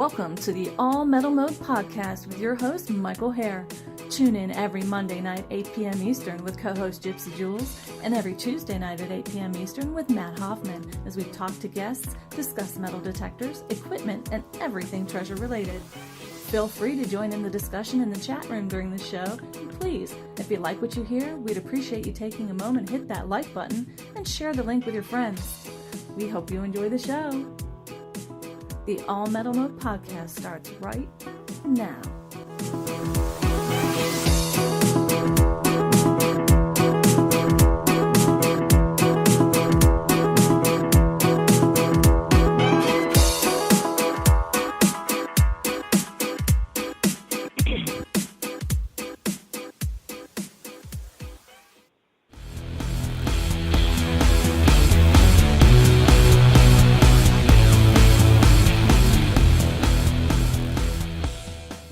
Welcome to the All Metal Mode podcast with your host, Michael Hare. Tune in every Monday night, 8 p.m. Eastern with co-host Gypsy Jules, and every Tuesday night at 8 p.m. Eastern with Matt Hoffman as we talk to guests, discuss metal detectors, equipment, and everything treasure related. Feel free to join in the discussion in the chat room during the show. And please, if you like what you hear, we'd appreciate you taking a moment, hit that like button, and share the link with your friends. We hope you enjoy the show. The All Metal Mode podcast starts right now.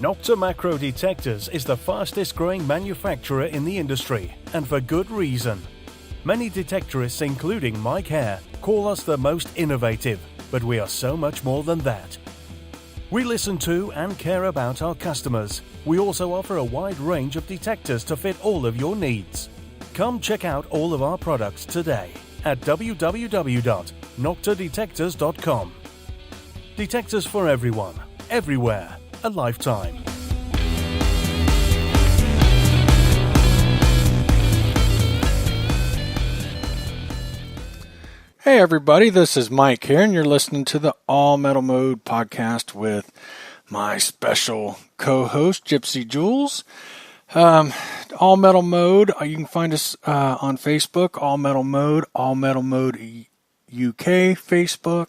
Nocta Macro Detectors is the fastest growing manufacturer in the industry, and for good reason. Many detectorists, including Mike Hare, call us the most innovative, but we are so much more than that. We listen to and care about our customers. We also offer a wide range of detectors to fit all of your needs. Come check out all of our products today at www.noctadetectors.com. Detectors for everyone, everywhere. A lifetime. Hey everybody, this is Mike here, and you're listening to the All Metal Mode podcast with my special co-host, Gypsy Jules. All Metal Mode, you can find us on Facebook, All Metal Mode UK Facebook.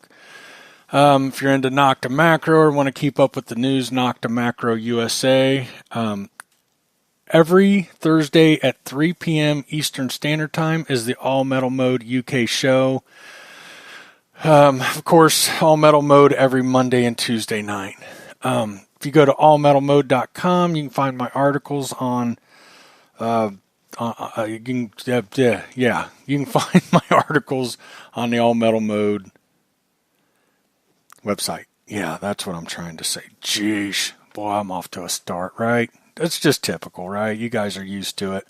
If you're into Nocta Macro or want to keep up with the news, Nocta Macro USA. Every Thursday at 3 p.m. Eastern Standard Time is the All Metal Mode UK show. Of course, All Metal Mode every Monday and Tuesday night. If you go to allmetalmode.com, you can find my articles on. You can find my articles on the All Metal Mode website. Yeah, that's what I'm trying to say. Jeez, boy, I'm off to a start, right? That's just typical, right? You guys are used to it.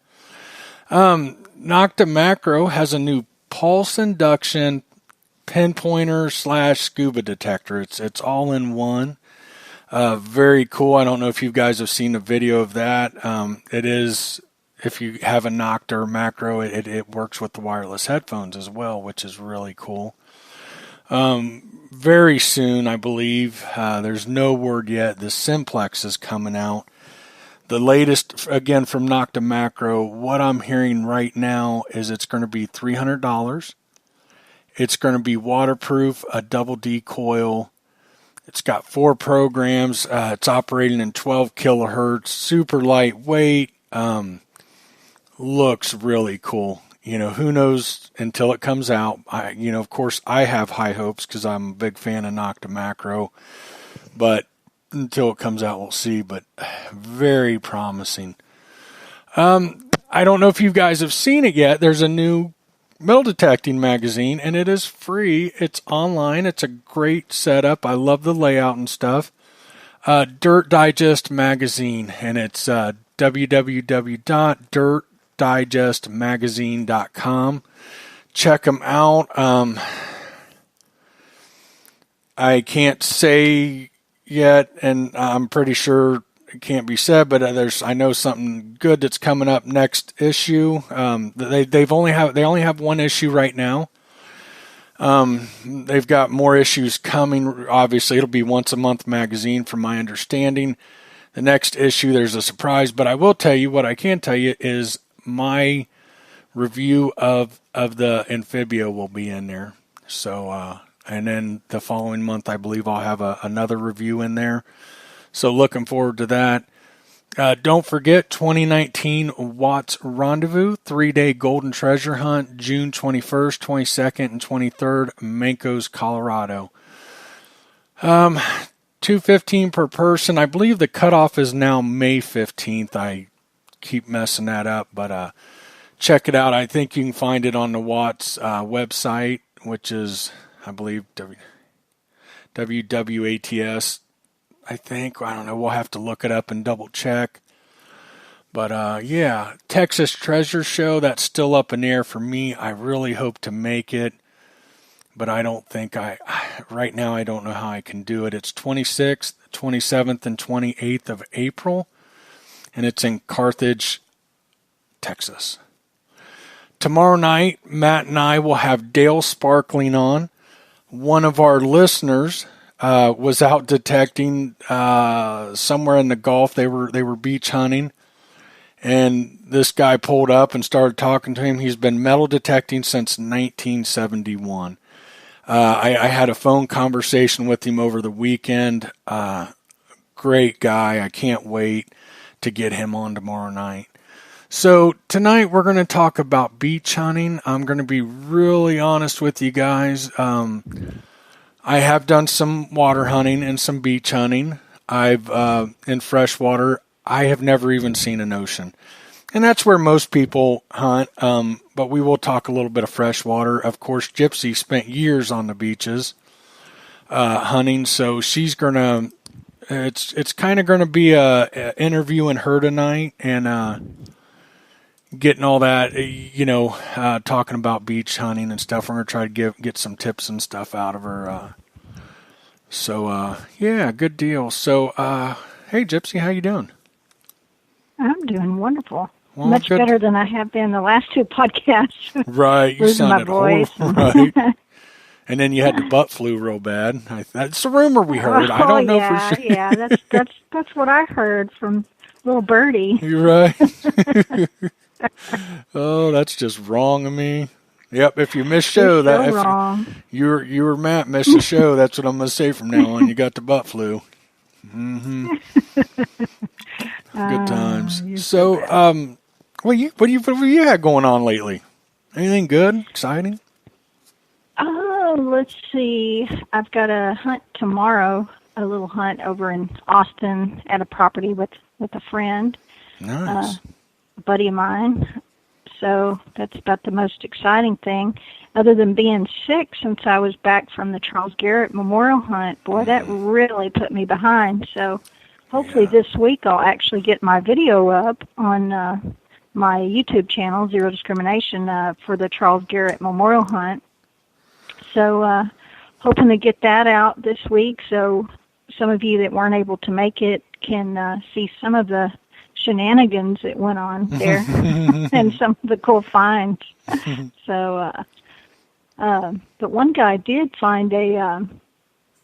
Nocta Macro has a new pulse induction pinpointer / scuba detector. It's all in one. Very cool. I don't know if you guys have seen a video of that. It is, if you have a Nocta or Macro, it works with the wireless headphones as well, which is really cool. Very soon, I believe, there's no word yet, the Simplex is coming out. The latest, again, from Nocta Macro, what I'm hearing right now is it's going to be $300. It's going to be waterproof, a double D coil. It's got 4 programs. It's operating in 12 kilohertz, super lightweight. Looks really cool. You know, who knows until it comes out. Of course, I have high hopes because I'm a big fan of Nocta Macro. But until it comes out, we'll see. But very promising. I don't know if you guys have seen it yet. There's a new metal detecting magazine, and it is free. It's online. It's a great setup. I love the layout and stuff. Dirt Digest magazine, and it's www.dirtdigestmagazine.com. Check them out. I can't say yet, and I'm pretty sure it can't be said, but I know something good that's coming up next issue. They only have one issue right now. They've got more issues coming. Obviously, it'll be once a month magazine, from my understanding. The next issue, there's a surprise, but I will tell you what I can tell you is my review of the Amphibia will be in there. So, and then the following month, I believe I'll have another review in there. So looking forward to that. Don't forget 2019 Watts Rendezvous 3-day Golden Treasure Hunt, June 21st, 22nd, and 23rd, Mancos, Colorado. $215 per person. I believe the cutoff is now May 15th. I keep messing that up, but check it out. I think you can find it on the Watts website, which is, I believe, www.ats I think. I don't know. We'll have to look it up and double check. But, yeah, Texas Treasure Show, that's still up in the air for me. I really hope to make it, but I don't think right now I don't know how I can do it. It's 26th, 27th, and 28th of April, and it's in Carthage, Texas. Tomorrow night, Matt and I will have Dale Sparkling on. One of our listeners was out detecting somewhere in the Gulf. They were beach hunting. And this guy pulled up and started talking to him. He's been metal detecting since 1971. I had a phone conversation with him over the weekend. Great guy. I can't wait to get him on tomorrow night. So tonight we're going to talk about beach hunting. I'm going to be really honest with you guys. I have done some water hunting and some beach hunting. I've in freshwater. I have never even seen an ocean. And that's where most people hunt, but we will talk a little bit of freshwater. Of course, Gypsy spent years on the beaches hunting, so she's going to, it's kind of going to be interviewing her tonight and getting all that, talking about beach hunting and stuff. We're going to try to get some tips and stuff out of her. Yeah, good deal. So, hey, Gypsy, how you doing? I'm doing wonderful. Well, Much good. better than I have been the last two podcasts. Right, you Losing my sounded voice. horrible. Right. And then you had the butt flu real bad. That's a rumor we heard. I don't know for sure. Yeah, that's what I heard from little Birdie. You're right. Oh, that's just wrong of me. Yep, if you miss show, You're so wrong. You or Matt missed the show, that's what I'm going to say from now on. You got the butt flu. Mm-hmm. Good times. So, what have you had going on lately? Anything good, exciting? Let's see. I've got a hunt tomorrow, a little hunt over in Austin at a property with a friend, Nice. a buddy of mine. So that's about the most exciting thing, other than being sick since I was back from the Charles Garrett Memorial Hunt. Boy, that really put me behind. So hopefully this week I'll actually get my video up on my YouTube channel, Zero Discrimination, for the Charles Garrett Memorial Hunt. So hoping to get that out this week so some of you that weren't able to make it can see some of the shenanigans that went on there and some of the cool finds. So, but one guy did find I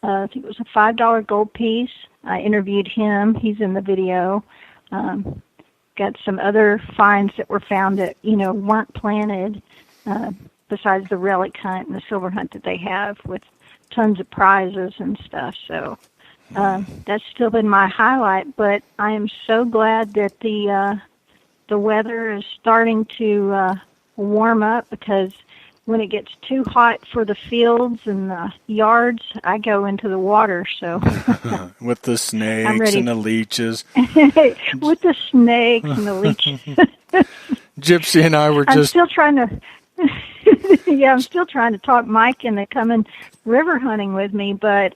think it was a $5 gold piece. I interviewed him. He's in the video. Got some other finds that were found that, weren't planted, besides the relic hunt and the silver hunt that they have with tons of prizes and stuff. So, that's still been my highlight, but I am so glad that the weather is starting to warm up, because when it gets too hot for the fields and the yards, I go into the water. So with the snakes and the leeches. With the snakes and the leeches. Gypsy and I were I'm just... still trying to... I'm still trying to talk Mike into coming river hunting with me, but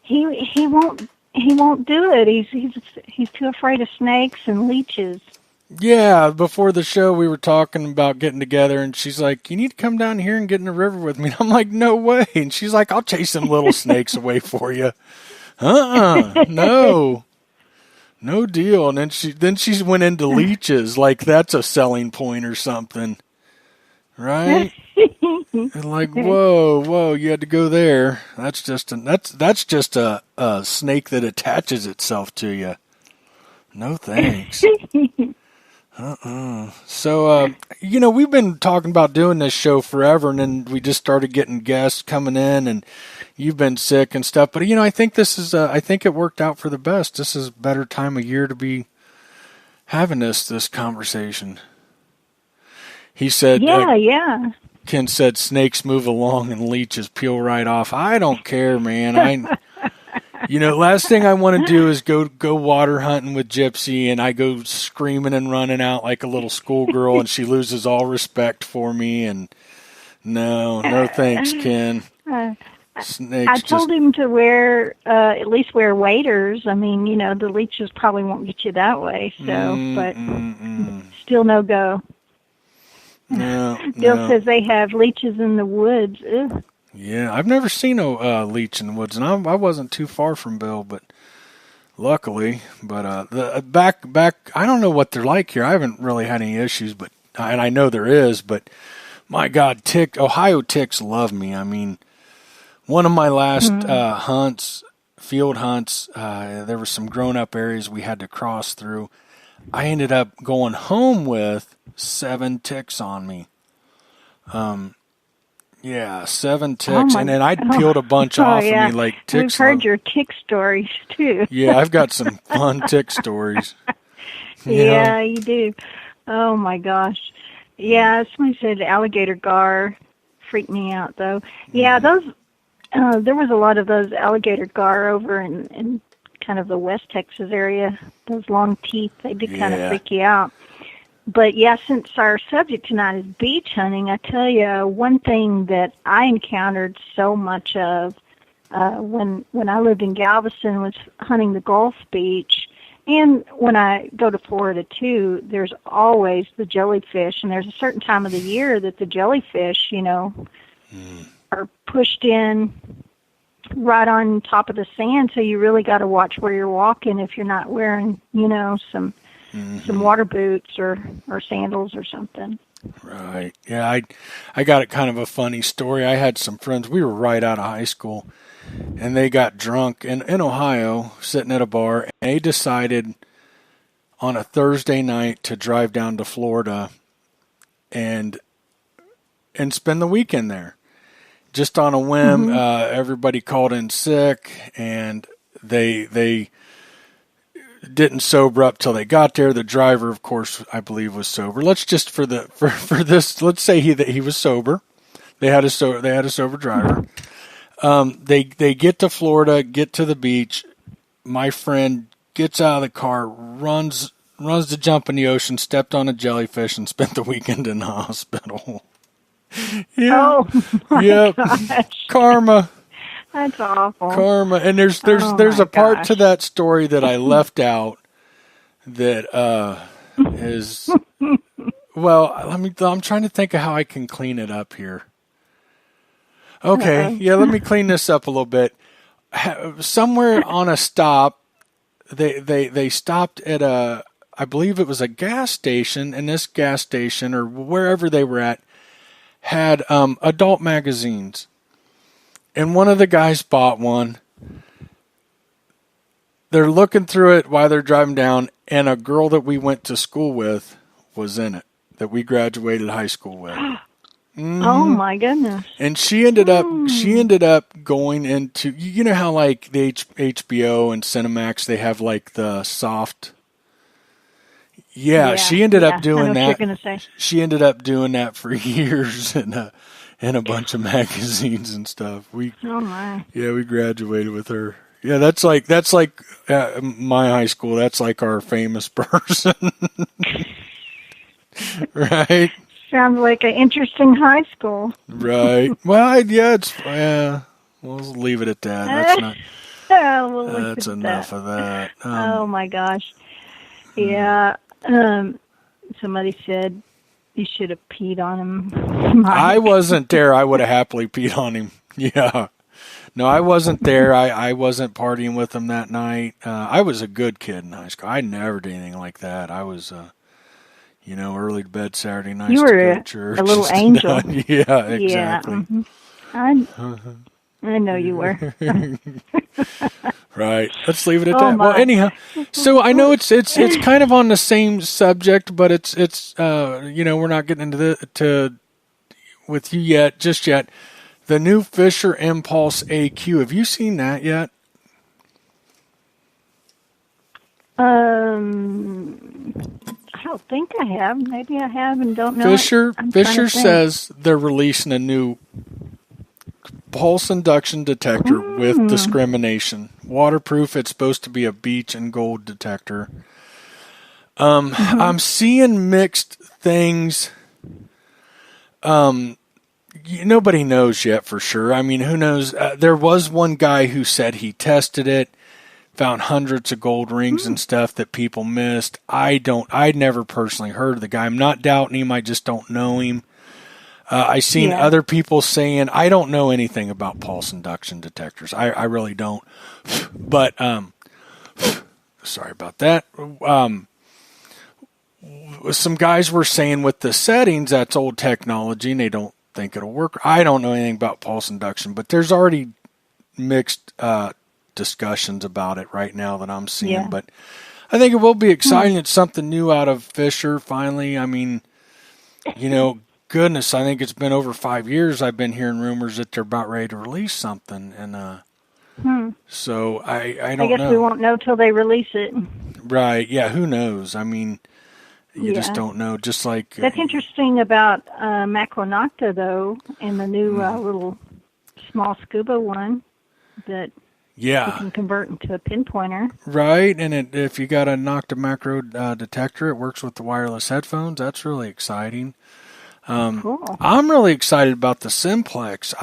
he won't do it. He's too afraid of snakes and leeches. Yeah, before the show we were talking about getting together, and she's like, "You need to come down here and get in the river with me." And I'm like, "No way!" And she's like, "I'll chase them little snakes away for you." No deal. And then she went into leeches, like that's a selling point or something, right? And like, whoa, you had to go there. That's just a snake that attaches itself to you. No thanks. So, we've been talking about doing this show forever, and then we just started getting guests coming in, and you've been sick and stuff. But, I think I think it worked out for the best. This is a better time of year to be having this conversation. He said, yeah. Ken said, snakes move along and leeches peel right off. I don't care, man. Last thing I want to do is go water hunting with Gypsy, and I go screaming and running out like a little schoolgirl, and she loses all respect for me. And no thanks, Ken. snakes. I told him to wear, at least wear waders. I mean, the leeches probably won't get you that way. So, but still no go. No, Bill says they have leeches in the woods. Ugh. Yeah, I've never seen a leech in the woods, and I wasn't too far from Bill, but luckily. But the back, I don't know what they're like here. I haven't really had any issues, and I know there is, but my God, Ohio ticks love me. I mean, one of my last field hunts, there were some grown-up areas we had to cross through. I ended up going home with 7 ticks on me. Yeah, 7 ticks, and then I peeled a bunch off of me like ticks. We've heard your tick stories too. Yeah, I've got some fun tick stories. Yeah, you do. Oh my gosh. Yeah, somebody said alligator gar freaked me out though. Yeah, those. There was a lot of those alligator gar over in kind of the West Texas area. Those long teeth, they do kind of freak you out. But yeah, since our subject tonight is beach hunting, I tell you, one thing that I encountered so much of when I lived in Galveston was hunting the Gulf Beach. And when I go to Florida too, there's always the jellyfish, and there's a certain time of the year that the jellyfish, are pushed in right on top of the sand. So you really got to watch where you're walking if you're not wearing, some water boots or sandals or something. Right. Yeah, I got kind of a funny story. I had some friends. We were right out of high school, and they got drunk in Ohio, sitting at a bar, and they decided on a Thursday night to drive down to Florida and spend the weekend there. Just on a whim, everybody called in sick, and they didn't sober up till they got there. The driver, of course, I believe was sober. Let's just for this, let's say he was sober. They had a sober driver. They get to Florida, get to the beach. My friend gets out of the car, runs to jump in the ocean, stepped on a jellyfish, and spent the weekend in the hospital. Yeah. Oh my gosh. Karma. That's awful. Karma. And there's a part to that story that I left out that is well, I'm trying to think of how I can clean it up here. Okay. Yeah, let me clean this up a little bit. Somewhere on a stop, they stopped at I believe it was a gas station, and this gas station or wherever they were at had adult magazines, and one of the guys bought one. They're looking through it while they're driving down, and a girl that we went to school with was in it, that we graduated high school with. Oh my goodness! And she ended up going into, how like the HBO and Cinemax, they have like the soft. Yeah, she ended up doing that. She ended up doing that for years in a bunch of magazines and stuff. We graduated with her. Yeah, that's like my high school. That's like our famous person, right? Sounds like an interesting high school. Right. Well, we'll leave it at that. That's not. That's enough of that. Oh my gosh. Yeah. Somebody said you should have peed on him. I wasn't there. I would have happily peed on him. Yeah. No, I wasn't there. I wasn't partying with him that night. I was a good kid in high school. I never did anything like that. I was, early to bed Saturday nights. You were to go to church. A little angel. Yeah, exactly. Yeah. I know you were. Right. Let's leave it at that. Well, anyhow, so I know it's kind of on the same subject, but it's we're not getting into with you just yet. The new Fisher Impulse AQ. Have you seen that yet? I don't think I have. Maybe I have and don't know. Fisher says they're releasing a new pulse induction detector with discrimination. Waterproof. It's supposed to be a beach and gold detector. I'm seeing mixed things. nobody knows yet for sure. I mean, who knows? There was one guy who said he tested it, found hundreds of gold rings and stuff that people missed. I'd never personally heard of the guy. I'm not doubting him. I just don't know him. I seen other people saying, I don't know anything about pulse induction detectors. I really don't. But, sorry about that. Some guys were saying with the settings, that's old technology and they don't think it'll work. I don't know anything about pulse induction, but there's already mixed discussions about it right now that I'm seeing. Yeah. But I think it will be exciting. It's something new out of Fisher finally. I mean, goodness, I think it's been over 5 years I've been hearing rumors that they're about ready to release something. And so I don't know. I guess we won't know till they release it. Right. Yeah, who knows? I mean, you just don't know. Just like that's interesting about Macronocta, though, and the new little small scuba one that you can convert into a pinpointer. Right, and if you got a Nocta macro detector, it works with the wireless headphones. That's really exciting. Cool. I'm really excited about the Simplex.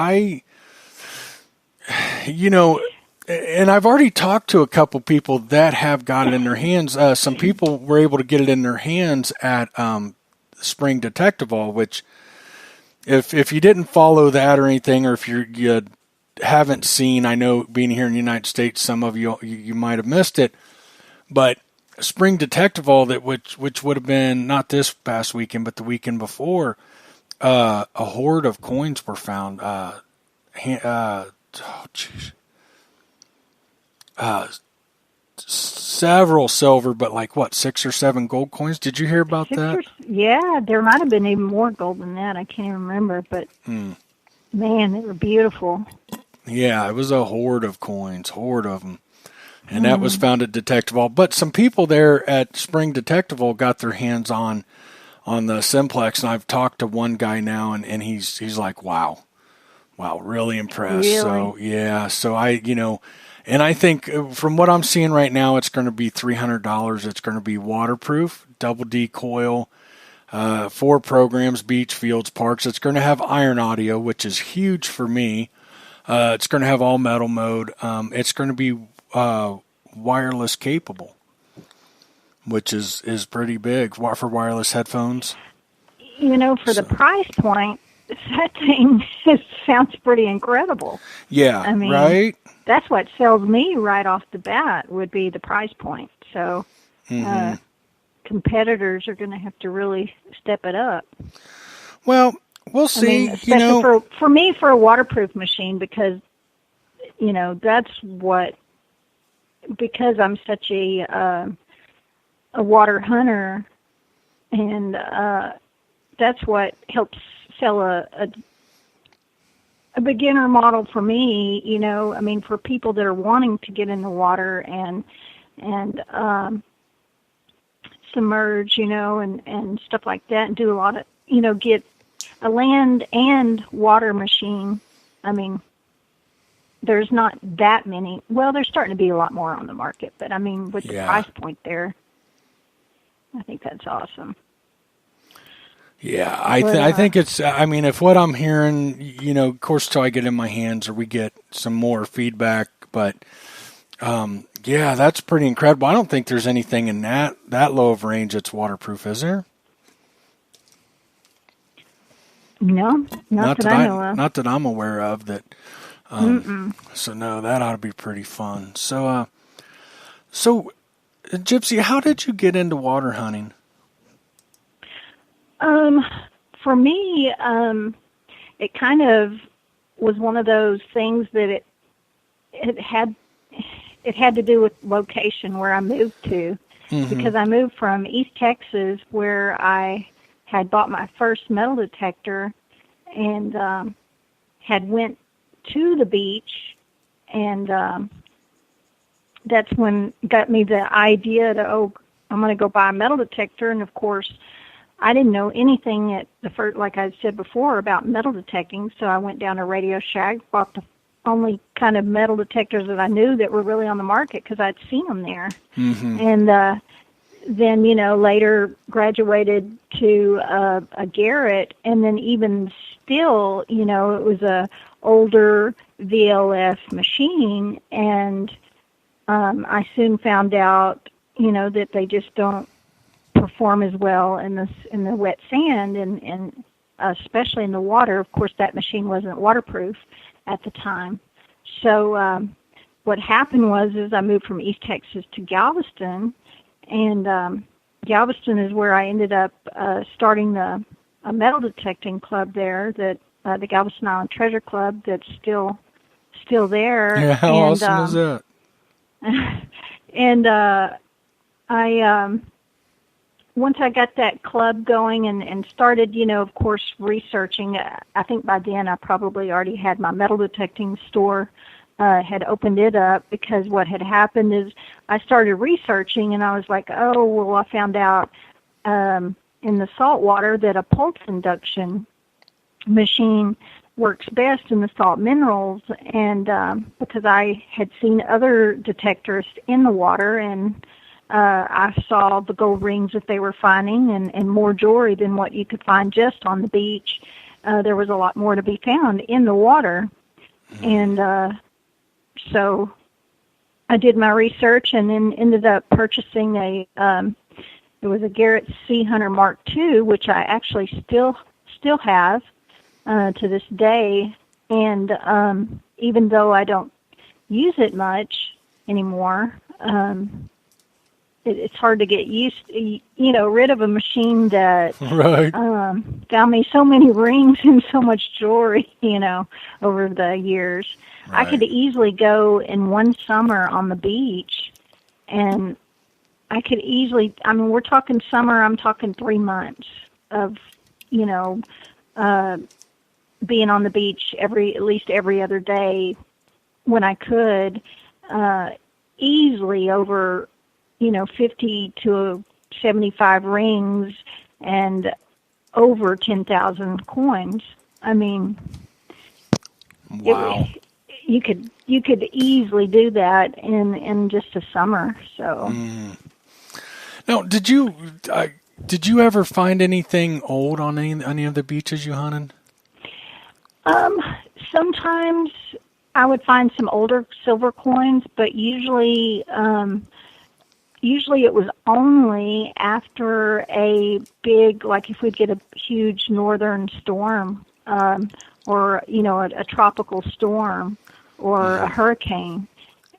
And I've already talked to a couple people that have got it in their hands. Some people were able to get it in their hands at Spring Detectival, which if you didn't follow that or anything, or if you haven't seen, I know being here in the United States, some of you might have missed it, but Spring Detectival, which would have been not this past weekend, but the weekend before, a hoard of coins were found. Several silver, but like 6 or 7 gold coins. Did you hear about that? Yeah, there might have been even more gold than that. I can't even remember, but man, they were beautiful. Yeah, it was a horde of coins, horde of them. And that was found at Detectival. But some people there at Spring Detectival got their hands on the Simplex, and I've talked to one guy now, and he's like, wow, really impressed. Really? So, yeah, so and I think from what I'm seeing right now, it's going to be $300. It's going to be waterproof, double D coil, 4 programs, beach, fields, parks. It's going to have iron audio, which is huge for me. It's going to have all metal mode. It's going to be wireless capable, which is pretty big for wireless headphones. For the price point, that thing sounds pretty incredible. Yeah, I mean, right? That's what sells me right off the bat would be the price point. So competitors are going to have to really step it up. Well, we'll see. Especially for me, for a waterproof machine, because, that's what, because I'm such a water hunter, and that's what helps sell a beginner model for me, for people that are wanting to get in the water and submerge, and stuff like that, and do a lot of, get a land and water machine. I mean, there's not that many. Well, there's starting to be a lot more on the market, but with the price point there, I think that's awesome. Yeah, I think it's, if what I'm hearing, of course, till I get in my hands or we get some more feedback, but, that's pretty incredible. I don't think there's anything in that low of range that's waterproof, is there? No, not that I know of. Not that I'm aware of that. So no, that ought to be pretty fun. So Gypsy, how did you get into water hunting? For me, it kind of was one of those things that it had to do with location where I moved to, because I moved from East Texas, where I had bought my first metal detector and had went to the beach, and that's when got me the idea to, I'm going to go buy a metal detector. And of course, I didn't know anything at the first, like I said before, about metal detecting. So I went down to Radio Shack, bought the only kind of metal detectors that I knew that were really on the market because I'd seen them there. And then, later graduated to a Garrett, and then even still, it was a older VLF machine, and I soon found out, that they just don't perform as well in the wet sand, and especially in the water. Of course, that machine wasn't waterproof at the time. So what happened was I moved from East Texas to Galveston, and Galveston is where I ended up starting a metal detecting club there, that the Galveston Island Treasure Club, that's still there. Yeah, how awesome is that? And I once I got that club going and started, of course, researching. I think by then I probably already had my metal detecting store. Had opened it up, because what had happened is I started researching, and I was like, oh, well, I found out in the salt water that a pulse induction machine works best in the salt minerals, and because I had seen other detectors in the water, and I saw the gold rings that they were finding, and more jewelry than what you could find just on the beach. There was a lot more to be found in the water, and so I did my research, and then ended up purchasing it was a Garrett Sea Hunter Mark II, which I actually still have to this day. And even though I don't use it much anymore, it's hard to get rid of a machine that right. Found me so many rings and so much jewelry, over the years. Right. I could easily go in one summer on the beach, and I could easily, we're talking summer, I'm talking 3 months of, being on the beach at least every other day when I could, easily over, 50 to 75 rings and over 10,000 coins. Wow. You could easily do that in just a summer. So. Now, did you ever find anything old on any of the beaches you hunted? Sometimes I would find some older silver coins, but usually it was only after a big, like if we'd get a huge northern storm, or a tropical storm or a hurricane,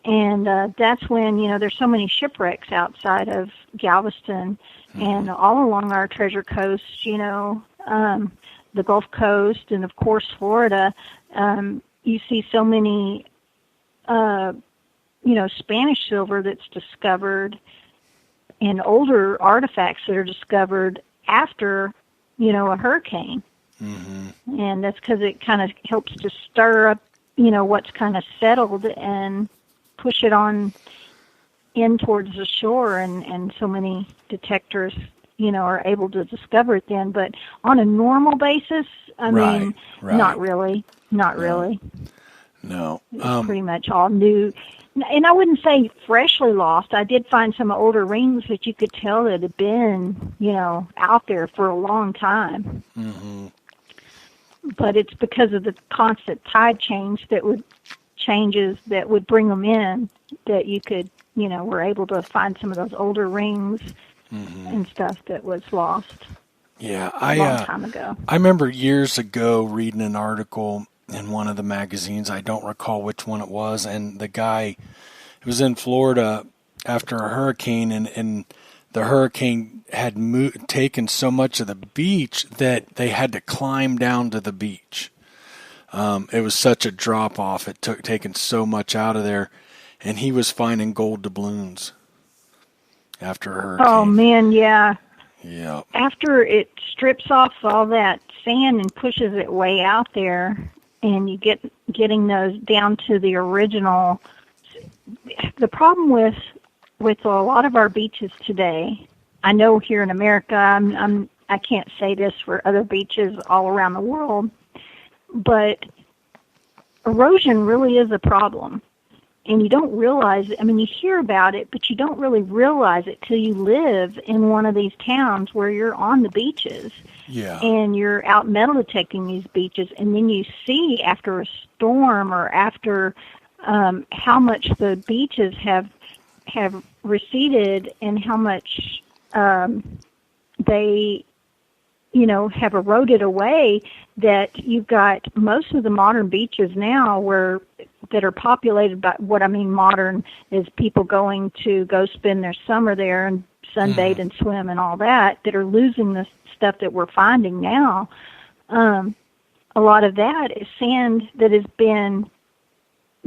and that's when there's so many shipwrecks outside of Galveston and all along our Treasure Coast, the Gulf Coast, and of course Florida. You see so many Spanish silver that's discovered, and older artifacts that are discovered after a hurricane. Mm-hmm. And that's because it kind of helps to stir up, what's kind of settled and push it on in towards the shore, and so many detectors, are able to discover it then. But on a normal basis, right. Not really. No. It's pretty much all new. And I wouldn't say freshly lost. I did find some older rings that you could tell that had been, out there for a long time. Mm-hmm. But it's because of the constant tide changes that would bring them in, that you could, were able to find some of those older rings and stuff that was lost. Yeah, a long time ago. I remember years ago reading an article in one of the magazines. I don't recall which one it was, and the guy, it was in Florida after a hurricane, and the hurricane had taken so much of the beach that they had to climb down to the beach. It was such a drop off. It took taken so much out of there, and he was finding gold doubloons after a hurricane. Oh man, yeah. Yeah. After it strips off all that sand and pushes it way out there, and you getting those down to the original. The problem with a lot of our beaches today, I know here in America, I can't say this for other beaches all around the world, but erosion really is a problem. and you don't realize it. I mean, you hear about it, but you don't really realize it till you live in one of these towns where you're on the beaches. Yeah. And you're out metal detecting these beaches, and then you see after a storm or after how much the beaches have receded and how much they, have eroded away, that you've got most of the modern beaches now that are populated by, what I mean modern is people going to go spend their summer there and sunbathe and swim and all that are losing the stuff that we're finding now. A lot of that is sand that has been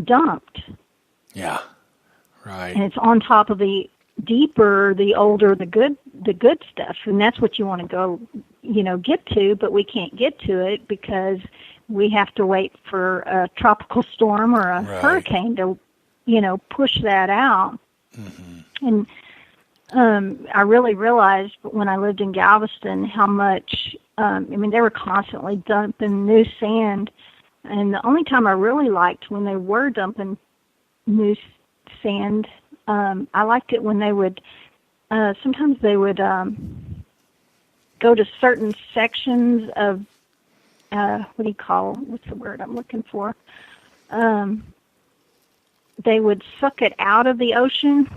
dumped. Yeah. Right. And it's on top of the deeper, the older, the good stuff. And that's what you want to go, get to, but we can't get to it because we have to wait for a tropical storm or a hurricane to, push that out. Mm-hmm. And I really realized when I lived in Galveston how much, they were constantly dumping new sand. And the only time I really liked when they were dumping new sand, I liked it when they would, sometimes they would go to certain sections of, what's the word I'm looking for? They would suck it out of the ocean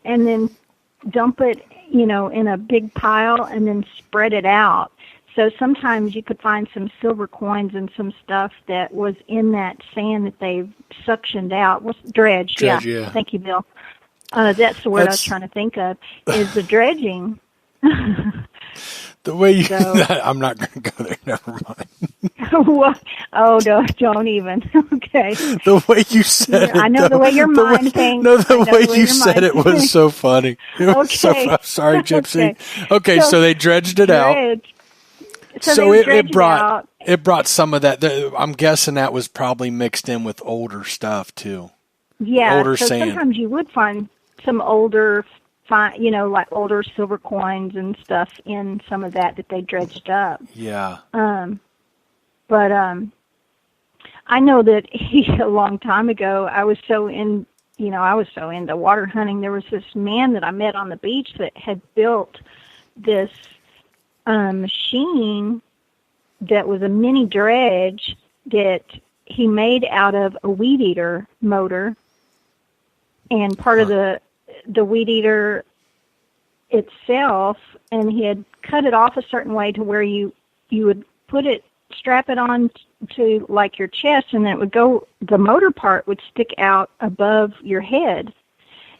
and then dump it, in a big pile and then spread it out. So sometimes you could find some silver coins and some stuff that was in that sand that they've suctioned out. What's dredged? Yeah. Thank you, Bill. That's the word I was trying to think of, is the dredging. The way you... I'm not going to go there. Never mind. What? Oh, no, don't even. Okay. The way you said it. I know the way your mind thinks. No, the way you said it was so funny. Okay. Sorry, Gypsy. Okay, so they dredged it out. So it brought some of that. I'm guessing that was probably mixed in with older stuff too. Yeah, older so sand. Sometimes you would find some older, like older silver coins and stuff in some of that they dredged up. Yeah. But I know that a long time ago I was so into water hunting. There was this man that I met on the beach that had built this machine that was a mini dredge that he made out of a weed eater motor, and part of the weed eater itself, and he had cut it off a certain way to where you would strap it on to like your chest, and then the motor part would stick out above your head,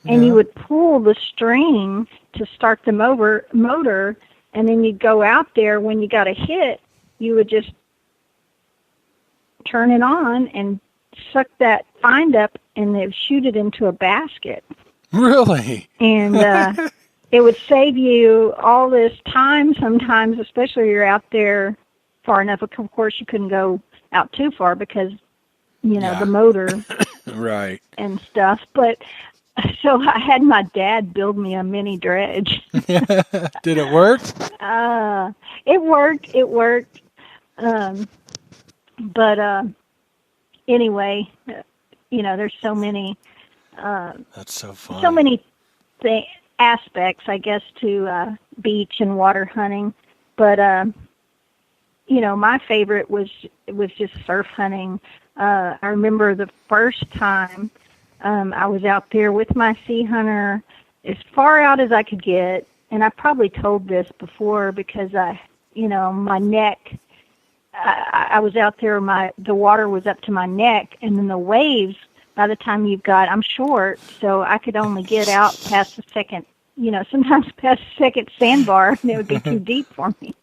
and you would pull the string to start the motor. And then you'd go out there, when you got a hit, you would just turn it on and suck that find up, and they'd shoot it into a basket. Really? And it would save you all this time sometimes, especially if you're out there far enough. Of course, you couldn't go out too far because, the motor right. and stuff. But so I had my dad build me a mini dredge. Did it work? It worked. But anyway, there's so many. That's so funny. So many aspects, I guess, to beach and water hunting. But my favorite was just surf hunting. I remember the first time. I was out there with my sea hunter as far out as I could get, and I probably told this before because my neck, I was out there, the water was up to my neck, and then the waves, by the time I'm short, so I could only get out past the second, sometimes past the second sandbar, and it would be too deep for me.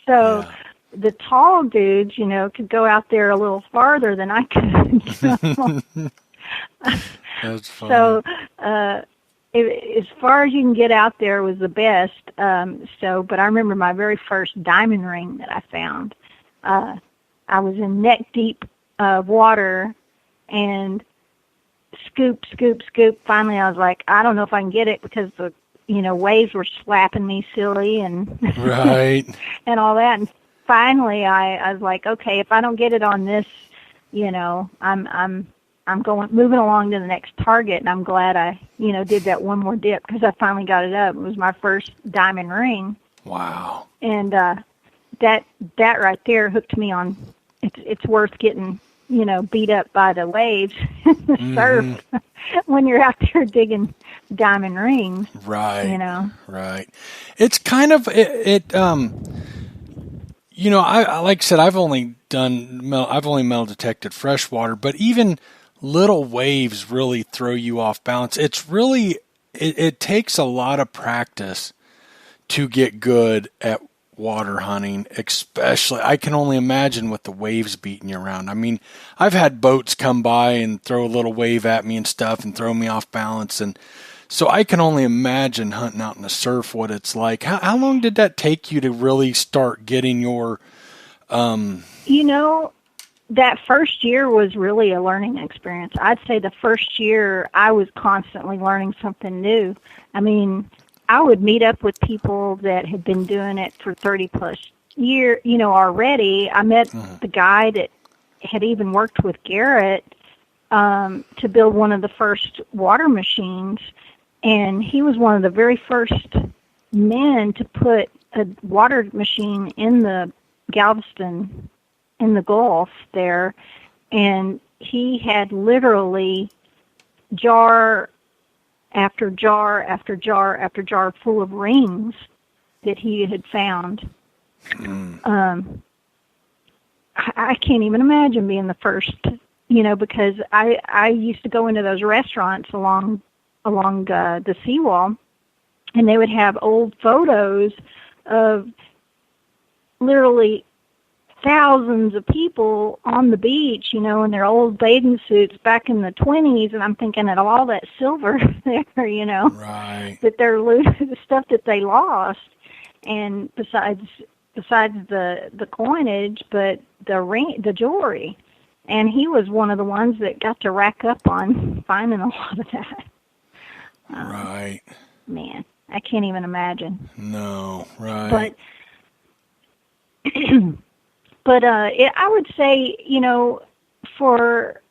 So the tall dudes, could go out there a little farther than I could. That's funny. So, as far as you can get out there was the best. But I remember my very first diamond ring that I found. I was in neck deep water, and scoop. Finally, I was like, I don't know if I can get it because the waves were slapping me silly and right and all that. And finally, I was like, okay, if I don't get it on this, I'm moving along to the next target, and I'm glad I, did that one more dip because I finally got it up. It was my first diamond ring. Wow. And that right there hooked me on. It's worth getting, beat up by the waves in the surf when you're out there digging diamond rings. Right. Right. It's kind of I like I said, I've only metal detected freshwater, but even little waves really throw you off balance. It's really it takes a lot of practice to get good at water hunting, especially I can only imagine with the waves beating you around. I mean, I've had boats come by and throw a little wave at me and stuff and throw me off balance, and so I can only imagine hunting out in the surf what it's like. How long did that take you to really start getting your that first year was really a learning experience. I'd say the first year I was constantly learning something new. I mean, I would meet up with people that had been doing it for 30 plus years, already. I met the guy that had even worked with Garrett to build one of the first water machines, and he was one of the very first men to put a water machine in the Galveston, in the Gulf there, and he had literally jar after jar after jar after jar full of rings that he had found. I can't even imagine being the first, because I used to go into those restaurants along the seawall, and they would have old photos of literally thousands of people on the beach, in their old bathing suits back in the 20s, and I'm thinking of all that silver there, right, that they're losing, the stuff that they lost, and besides the coinage, but the jewelry, and he was one of the ones that got to rack up on finding a lot of that. Right. Man, I can't even imagine. No, right. But I would say, for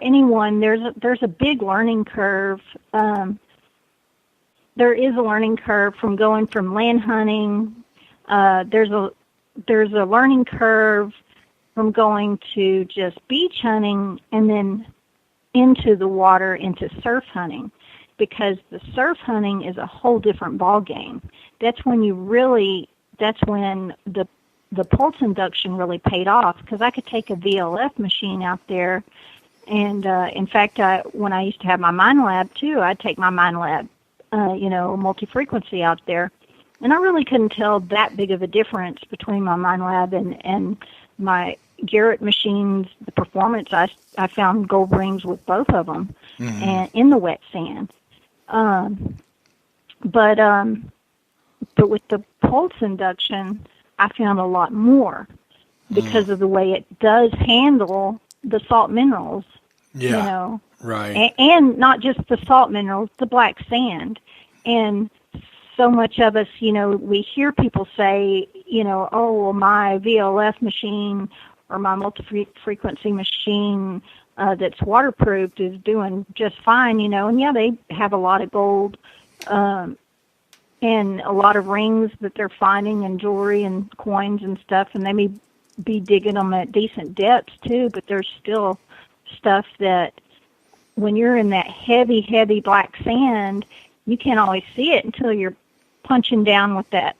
anyone, there's a big learning curve. There is a learning curve from going from land hunting. There's a learning curve from going to just beach hunting and then into the water, into surf hunting, because the surf hunting is a whole different ball game. That's when the pulse induction really paid off, because I could take a VLF machine out there, and in fact, when I used to have my mine lab too, I'd take my mine lab, multi-frequency out there, and I really couldn't tell that big of a difference between my mine lab and my Garrett machines. The performance, I found gold rings with both of them, and in the wet sand. But with the pulse induction, I found a lot more because of the way it does handle the salt minerals. Yeah, right. And not just the salt minerals, the black sand. And so much of us, we hear people say, oh, well, my VLF machine or my multi-frequency machine that's waterproofed is doing just fine, and yeah, they have a lot of gold, and a lot of rings that they're finding, and jewelry and coins and stuff, and they may be digging them at decent depths too, but there's still stuff that when you're in that heavy, heavy black sand, you can't always see it until you're punching down with that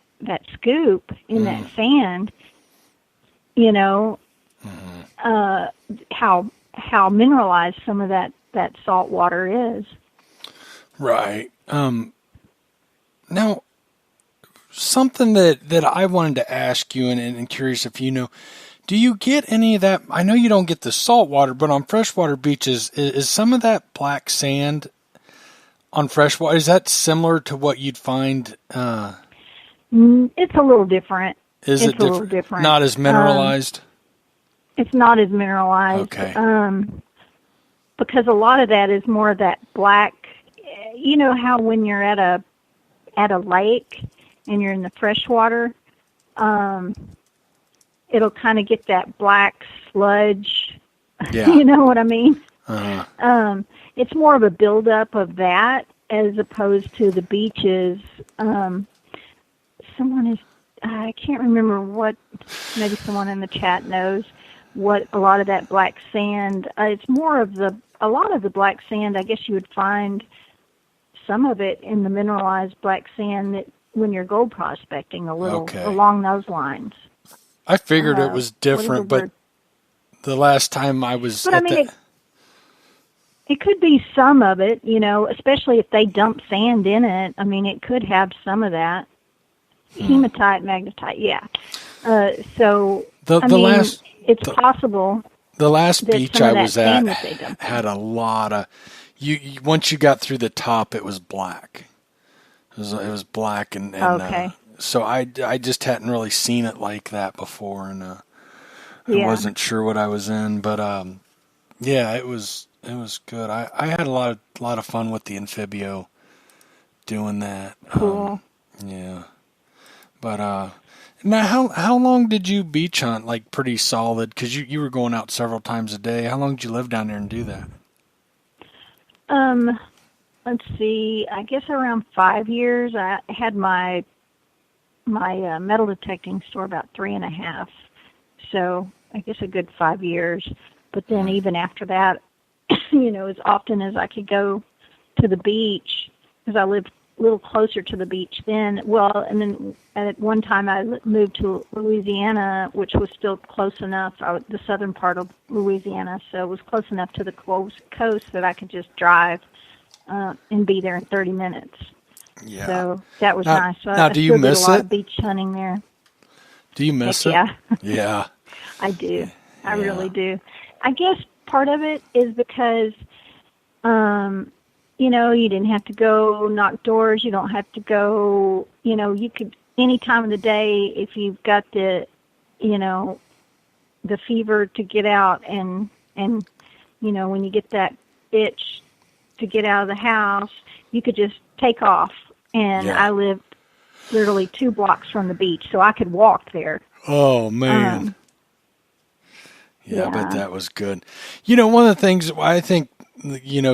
scoop in that sand, how mineralized some of that salt water is. Right. Now, something that I wanted to ask you, and curious if you know, do you get any of that? I know you don't get the salt water, but on freshwater beaches, is some of that black sand on freshwater, is that similar to what you'd find? It's a little different. It's a little different? Not as mineralized? It's not as mineralized. Okay. Because a lot of that is more of that black, how when you're at a lake and you're in the freshwater, it'll kind of get that black sludge. Yeah. You know what I mean? It's more of a buildup of that as opposed to the beaches. I can't remember what, maybe someone in the chat knows what a lot of that black sand, it's more of a lot of the black sand, I guess you would find some of it in the mineralized black sand that when you're gold prospecting, a little along those lines. I figured it was different, but the last time I was it could be some of it, especially if they dump sand in it. I mean, it could have some of that. Hematite, magnetite, yeah. It's possible. The last beach I was at had a lot of. Once you got through the top, it was black. It was black, and so I just hadn't really seen it like that before, and I wasn't sure what I was in, but it was good. I had a lot of fun with the Amphibio doing that. Cool. But now, how long did you beach hunt? Like pretty solid, because you were going out several times a day. How long did you live down there and do that? Let's see. I guess around 5 years. I had my metal detecting store about 3.5. So I guess a good 5 years. But then even after that, as often as I could go to the beach, because I lived a little closer to the beach then. Well, and then at one time I moved to Louisiana, which was still close enough, the southern part of Louisiana, so it was close enough to the coast that I could just drive and be there in 30 minutes. Yeah. So that was nice. So now, do you miss it? A lot of beach hunting there. Do you miss it? Yeah. Yeah. I do. I really do. I guess part of it is because, you didn't have to go knock doors. You don't have to go, you could, any time of the day, if you've got the fever to get out and when you get that itch to get out of the house, you could just take off. And I lived literally 2 blocks from the beach, so I could walk there. Oh, man. I bet that was good. One of the things I think,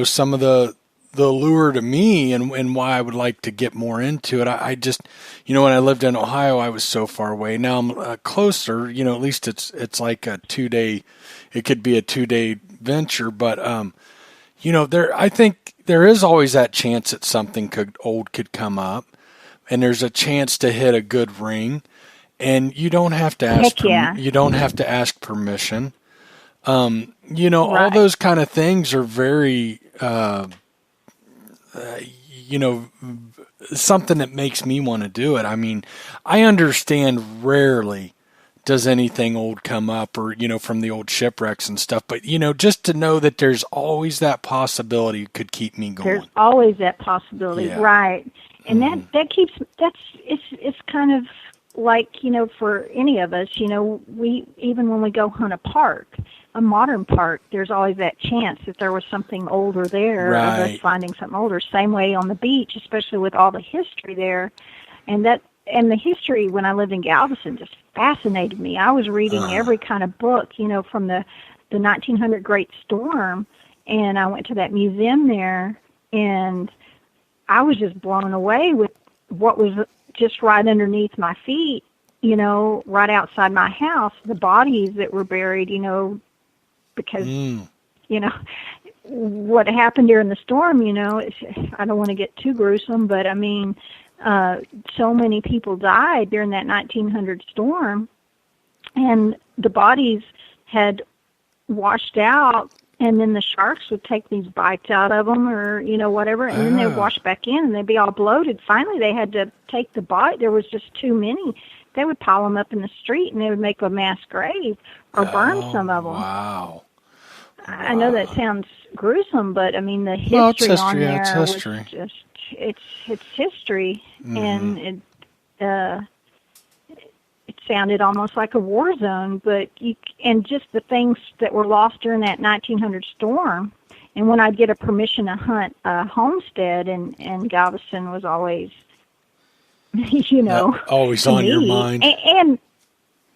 some of the lure to me and why I would like to get more into it, I just, when I lived in Ohio, I was so far away. Now I'm closer, at least it's like a 2-day, it could be a 2-day venture, but, I think there is always that chance that something could come up, and there's a chance to hit a good ring, and you don't have to ask, you don't have to ask permission. All those kind of things are very, something that makes me want to do it. I mean, I understand rarely does anything old come up or, from the old shipwrecks and stuff, but, just to know that there's always that possibility could keep me going. There's always that possibility, right. And it's kind of like, for any of us, we, even when we go hunt a modern park, there's always that chance that there was something older there, of us finding something older. Same way on the beach, especially with all the history there. And the history when I lived in Galveston just fascinated me. I was reading every kind of book, from the 1900 Great Storm, and I went to that museum there, and I was just blown away with what was just right underneath my feet, right outside my house, the bodies that were buried, because, what happened during the storm, I don't want to get too gruesome, but I mean, so many people died during that 1900 storm, and the bodies had washed out, and then the sharks would take these bites out of them or, whatever, and then they'd wash back in, and they'd be all bloated. Finally, they had to take the bite. There was just too many. They would pile them up in the street, and they would make a mass grave or burn some of them. Wow. I know that sounds gruesome, but, I mean, the history on there was just, it's history, and it sounded almost like a war zone, but and just the things that were lost during that 1900 storm. And when I'd get a permission to hunt a homestead, and Galveston was always, always on your mind.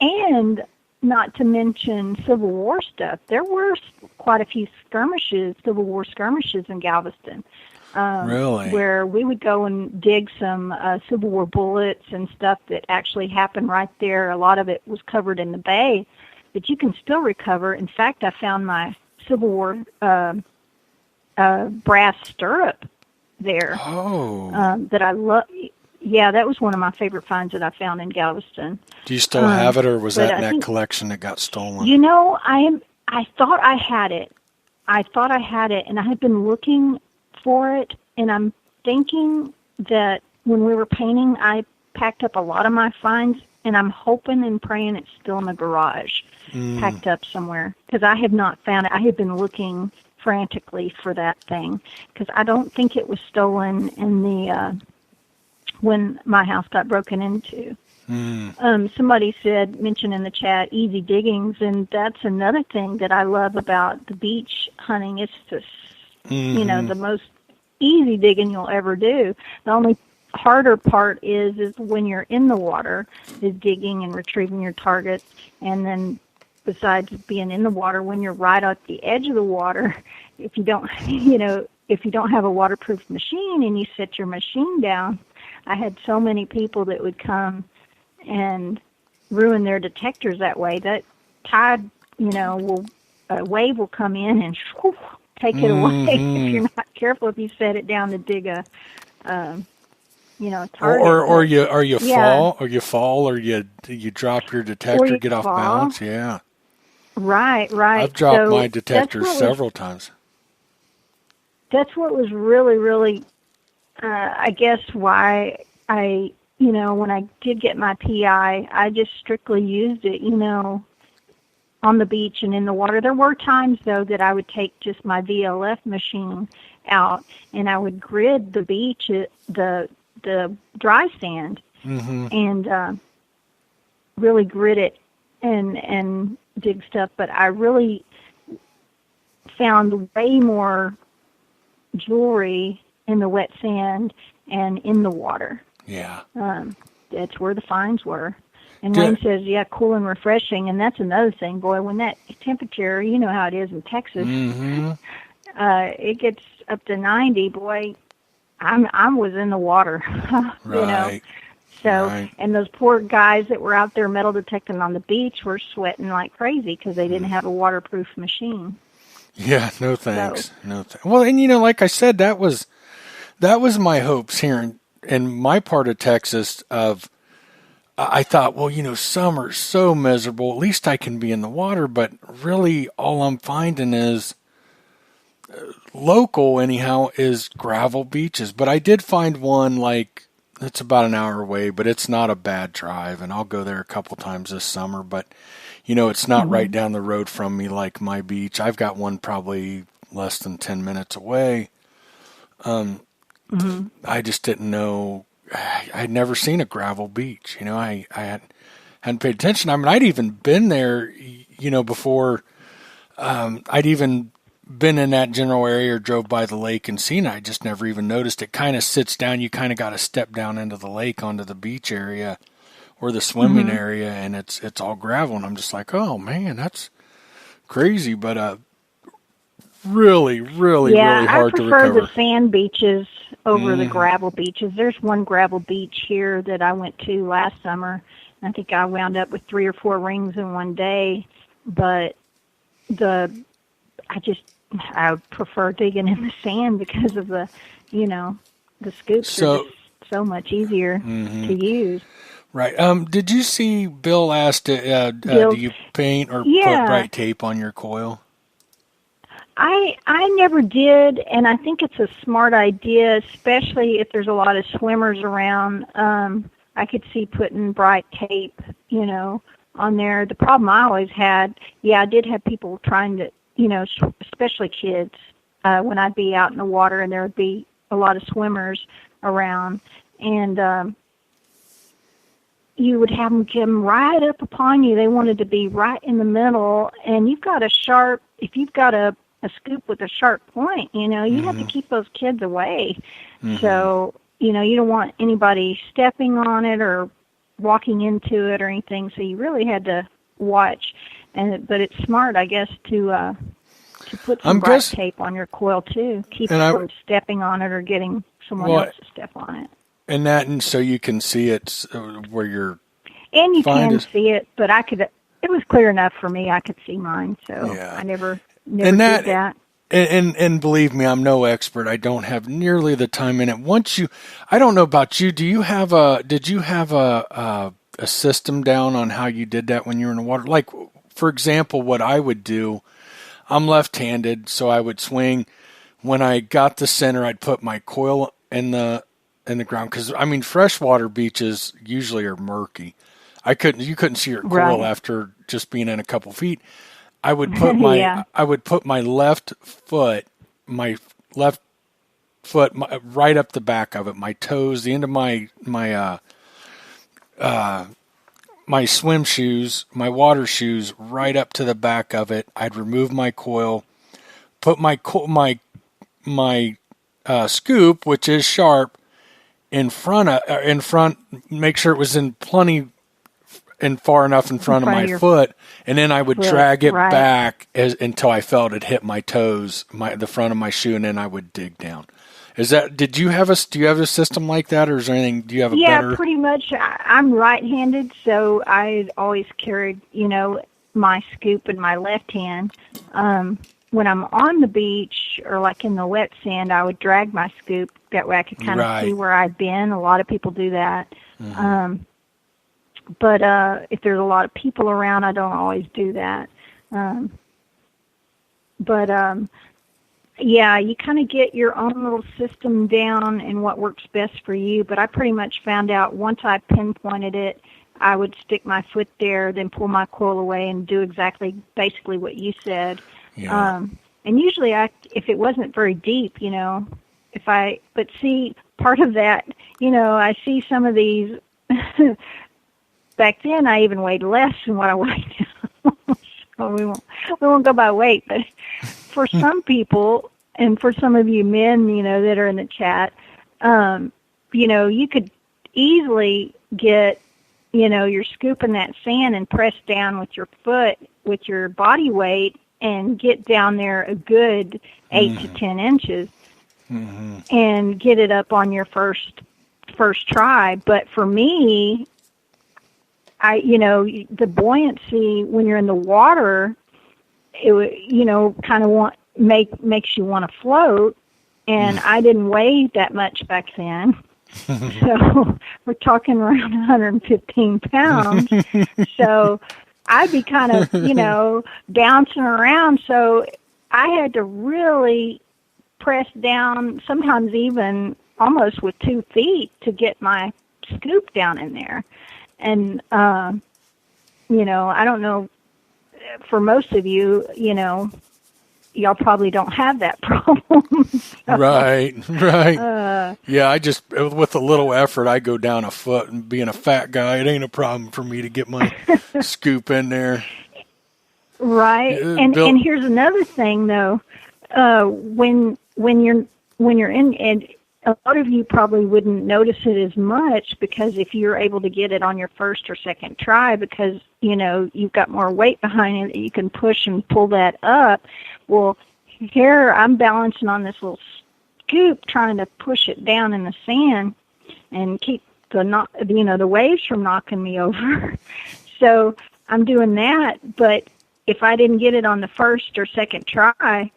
And not to mention Civil War stuff. There were quite a few Civil War skirmishes in Galveston. Really? Where we would go and dig some Civil War bullets and stuff that actually happened right there. A lot of it was covered in the bay, but you can still recover. In fact, I found my Civil War brass stirrup there. Oh. That I love. Yeah, that was one of my favorite finds that I found in Galveston. Do you still have it, or was that in that think, collection that got stolen? You know, I thought I had it. And I had been looking for it, and I'm thinking that when we were painting, I packed up a lot of my finds, and I'm hoping and praying it's still in the garage, packed up somewhere, because I have not found it. I have been looking frantically for that thing, because I don't think it was stolen in the when my house got broken into. Somebody mentioned in the chat, easy diggings, and that's another thing that I love about the beach hunting. It's just, you know, the most easy digging you'll ever do. The only harder part is when you're in the water, is digging and retrieving your targets. And then besides being in the water, when you're right at the edge of the water, if you don't, if you don't have a waterproof machine and you set your machine down, I had so many people that would come and ruin their detectors that way. That tide, a wave will come in and take it away if you're not careful, if you set it down to dig a target. Or you fall, or you drop your detector, get off balance. Yeah. Right. I've dropped my detectors several times. That's what was really, really, I guess, why I, when I did get my PI, I just strictly used it, on the beach and in the water. There were times, though, that I would take just my VLF machine out and I would grid the beach, the dry sand, and really grid it and dig stuff. But I really found way more jewelry in the wet sand and in the water. Yeah. That's where the finds were. And Wayne says, yeah, cool and refreshing. And that's another thing, boy, when that temperature, you know how it is in Texas, it gets up to 90, boy, I was in the water, Right. So, right. And those poor guys that were out there metal detecting on the beach were sweating like crazy because they didn't have a waterproof machine. Yeah, no thanks. Well, and like I said, that was my hopes here in my part of Texas. I thought, well, summer's so miserable. At least I can be in the water. But really, all I'm finding is local, anyhow, is gravel beaches. But I did find one it's about an hour away, but it's not a bad drive, and I'll go there a couple times this summer. But it's not right down the road from me like my beach. I've got one probably less than 10 minutes away. I just didn't know. I'd never seen a gravel beach. I hadn't paid attention. I mean, I'd even been there, before. I'd even been in that general area or drove by the lake and seen it. I just never even noticed. It kind of sits down. You kind of got to step down into the lake onto the beach area or the swimming area, and it's all gravel. And I'm just like, oh man, that's crazy. But really, really, really hard to recover. I prefer the sand beaches over the gravel beaches. There's one gravel beach here that I went to last summer. I think I wound up with 3 or 4 rings in one day, but I prefer digging in the sand because of the scoops are just so much easier to use. Right. Did you see Bill asked, do you paint or put bright tape on your coil? I never did, and I think it's a smart idea, especially if there's a lot of swimmers around. I could see putting bright tape, on there. The problem I always had, I did have people trying to, especially kids, when I'd be out in the water and there would be a lot of swimmers around, and you would have them come right up upon you. They wanted to be right in the middle, and if you've got a scoop with a sharp point, you have to keep those kids away. So, you don't want anybody stepping on it or walking into it or anything. So you really had to watch. But it's smart, I guess, to put some bright tape on your coil too, keep it from stepping on it or getting someone else to step on it. And so you can see it where you're. And you can see it, but it was clear enough for me. I could see mine, so I never did that. And believe me, I'm no expert. I don't have nearly the time in it. I don't know about you. Did you have a system down on how you did that when you were in the water? Like, for example, what I would do, I'm left-handed, so I would swing. When I got the center, I'd put my coil in the ground, because I mean, freshwater beaches usually are murky. You couldn't see your coil after just being in a couple feet. I would put my left foot right up the back of it, my toes, the end of my swim shoes, my water shoes, right up to the back of it. I'd remove my coil, put my scoop, which is sharp, in front. Make sure it was in plenty and far enough in front of my foot, and then I would drag it back until I felt it hit my toes, the front of my shoe, and then I would dig down. Do you have a system like that, or is there anything? Do you have a better? Yeah, pretty much. I'm right-handed, so I always carried, my scoop in my left hand. When I'm on the beach or like in the wet sand, I would drag my scoop. That way I could kind of see where I'd been. A lot of people do that. Mm-hmm. But if there's a lot of people around, I don't always do that. Yeah, you kind of get your own little system down and what works best for you. But I pretty much found out once I pinpointed it, I would stick my foot there, then pull my coil away and do basically what you said. Yeah. And usually if it wasn't very deep, but see, part of that, I see some of these, back then I even weighed less than what I weigh now. So we won't go by weight, but for some people, and for some of you men, that are in the chat, you could easily get, you're scooping that sand and press down with your foot, with your body weight, and get down there a good 8 to 10 inches, and get it up on your first try. But for me, the buoyancy when you're in the water, it kind of makes you want to float, and I didn't weigh that much back then. So we're talking around 115 pounds. So I'd be kind of, bouncing around. So I had to really press down, sometimes even almost with 2 feet, to get my scoop down in there. And, I don't know, for most of you, y'all probably don't have that problem. So, right. Yeah, I just, with a little effort, I go down a foot, and being a fat guy, it ain't a problem for me to get my scoop in there. Right. And here's another thing, though. When you're in, and a lot of you probably wouldn't notice it as much, because if you're able to get it on your first or second try, because, you've got more weight behind it, you can push and pull that up. Well, here I'm balancing on this little scoop, trying to push it down in the sand and keep the waves from knocking me over. So I'm doing that, but if I didn't get it on the first or second try,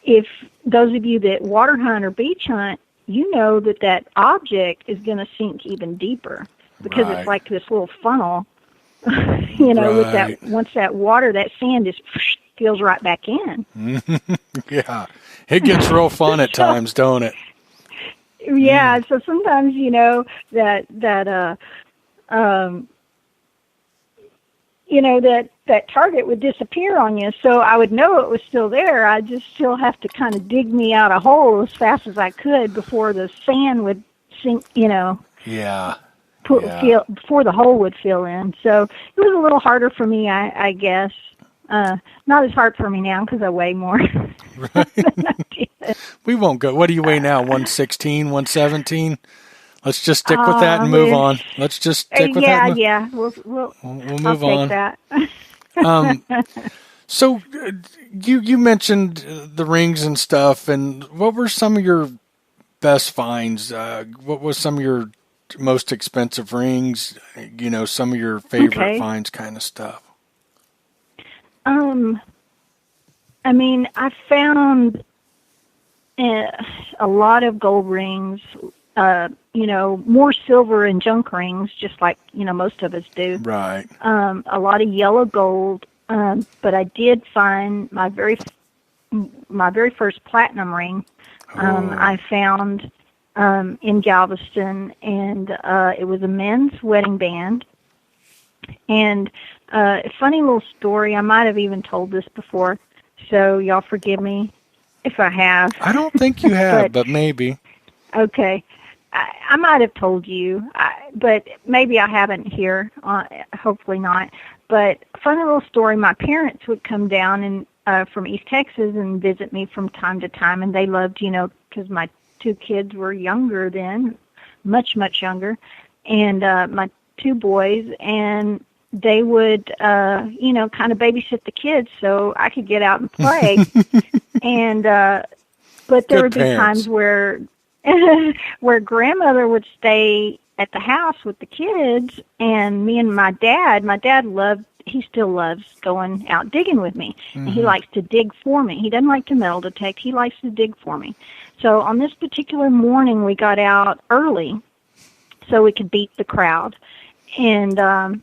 if those of you that water hunt or beach hunt, that object is going to sink even deeper, because it's like this little funnel, with that, once that water, that sand just feels right back in. Yeah. It gets real fun at times, don't it? Yeah. So sometimes, that target would disappear on you. So I would know it was still there. I just still have to kind of dig me out a hole as fast as I could before the sand would sink, Yeah. Before the hole would fill in. So it was a little harder for me, I guess. Not as hard for me now because I weigh more. Right. We won't go. What do you weigh now? 116, 117? Let's just stick with that and move on. Let's just stick with that. Yeah. We'll move on. I'll take that. So you mentioned the rings and stuff, and what were some of your best finds? What was some of your most expensive rings? Some of your favorite finds, kind of stuff. I found a lot of gold rings. More silver and junk rings, just like most of us do. Right. A lot of yellow gold. But I did find my very first platinum ring. I found in Galveston, and it was a men's wedding band. And a funny little story. I might have even told this before, so y'all forgive me if I have. I don't think you have, but maybe. Okay. I might have told you, but maybe I haven't here. Hopefully not. But funny little story, my parents would come down and from East Texas and visit me from time to time, and they loved, because my two kids were younger then, much, much younger, and my two boys, and they would, kind of babysit the kids so I could get out and play. And but there would be times where grandmother would stay at the house with the kids, and me and my dad he still loves going out digging with me. Mm-hmm. And he likes to dig for me. He doesn't like to metal detect. He likes to dig for me. So on this particular morning, we got out early so we could beat the crowd. And I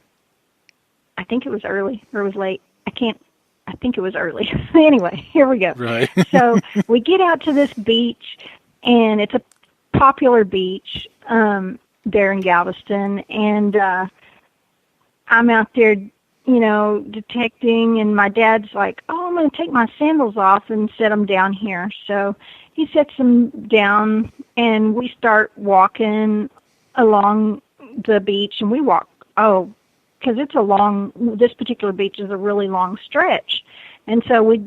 think it was early or it was late. I think it was early. Anyway, here we go. Right. So we get out to this beach, and it's a popular beach there in Galveston, and I'm out there, detecting, and my dad's like, I'm going to take my sandals off and set them down here. So he sets them down, and we start walking along the beach, and we walk, because this particular beach is a really long stretch. And so we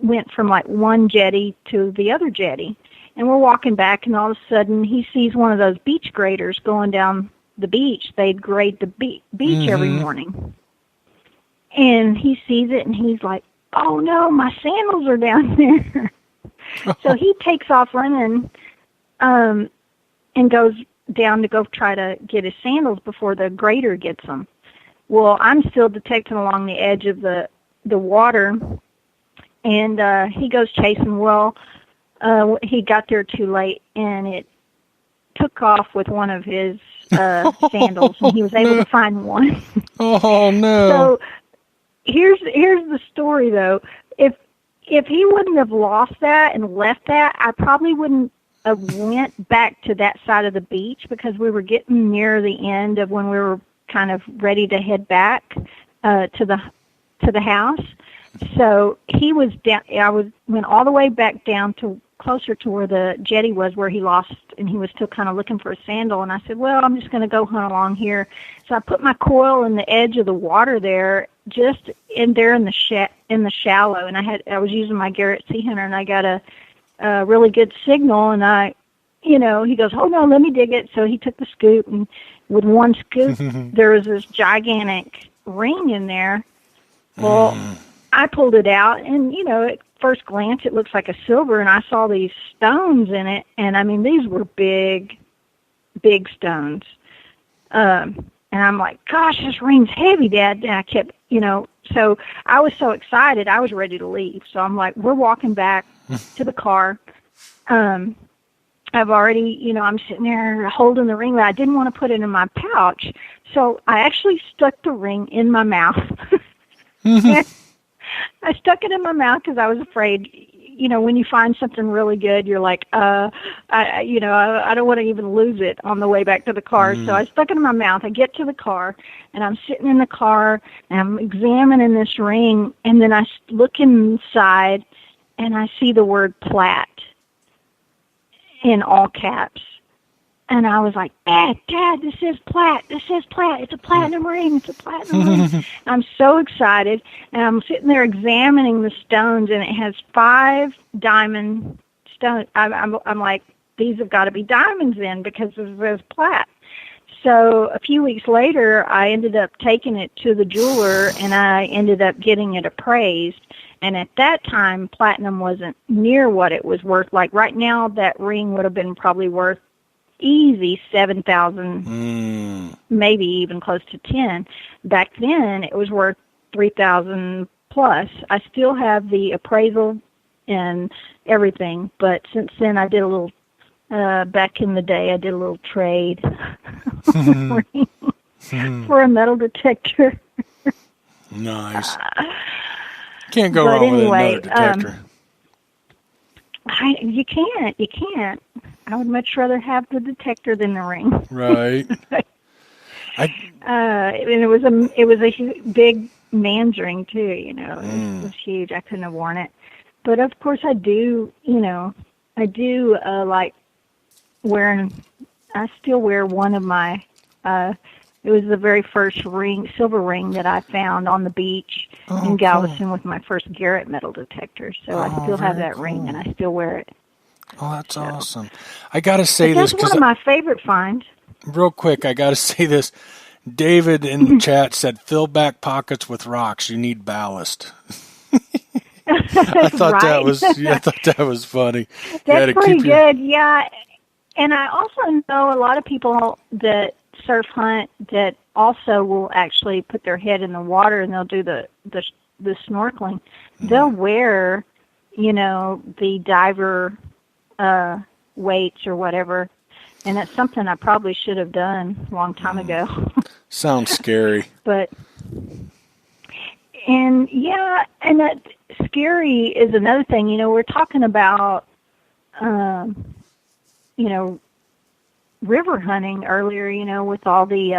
went from like one jetty to the other jetty. And we're walking back, and all of a sudden he sees one of those beach graders going down the beach. They'd grade the beach every morning. And he sees it, and he's like, oh, no, my sandals are down there. So he takes off running and goes down to go try to get his sandals before the grader gets them. Well, I'm still detecting along the edge of the water, and he goes chasing. Well, he got there too late, and it took off with one of his sandals, and he was able to find one. Oh, no. So here's the story, though. If he wouldn't have lost that and left that, I probably wouldn't have went back to that side of the beach, because we were getting near the end of when we were kind of ready to head back to the house. So he was down. Went all the way back down to closer to where the jetty was, where he lost, and he was still kind of looking for a sandal. And I said, well, I'm just going to go hunt along here. So I put my coil in the edge of the water there, just in there in the shallow. And I was using my Garrett Sea Hunter, and I got a really good signal. And he goes, hold on, let me dig it. So he took the scoop, and with one scoop, there was this gigantic ring in there. Well, I pulled it out, and, at first glance, it looks like a silver, and I saw these stones in it, and, these were big, big stones. And I'm like, gosh, this ring's heavy, Dad. And I kept, so I was so excited, I was ready to leave. So I'm like, we're walking back to the car. I've already, I'm sitting there holding the ring, but I didn't want to put it in my pouch. So I actually stuck the ring in my mouth. I stuck it in my mouth because I was afraid, when you find something really good, you're like, I don't want to even lose it on the way back to the car. So I stuck it in my mouth. I get to the car, and I'm sitting in the car, and I'm examining this ring, and then I look inside, and I see the word plat in all caps. And I was like, Dad, this is plat. This is plat. It's a platinum ring. It's a platinum ring. I'm so excited. And I'm sitting there examining the stones, and it has 5 diamond stones. I'm like, these have got to be diamonds in because this is plat. So a few weeks later, I ended up taking it to the jeweler, and I ended up getting it appraised. And at that time, platinum wasn't near what it was worth. Like right now, that ring would have been probably worth easy 7,000, maybe even close to 10. Back then, it was worth 3,000 plus. I still have the appraisal and everything, but since then, I did a little. Back in the day, I did a little trade for a metal detector. Nice. Can't go wrong with another detector. You can't. I would much rather have the detector than the ring. Right. And it was a big man's ring too. It was huge. I couldn't have worn it, but of course I do. Like wearing. I still wear one of my. It was the very first silver ring that I found on the beach in Galveston with my first Garrett metal detector. So I still have that ring, and I still wear it. Oh, that's awesome. I got to say this because that's one of my favorite finds. Real quick, I got to say this. David in the chat said, "Fill back pockets with rocks. You need ballast." I thought that was funny. That's pretty good. Yeah, and I also know a lot of people that surf hunt that also will actually put their head in the water and they'll do the snorkeling. They'll wear, the diver weights or whatever, and that's something I probably should have done a long time ago. Sounds scary. And that scary is another thing. We're talking about, river hunting earlier, with all the,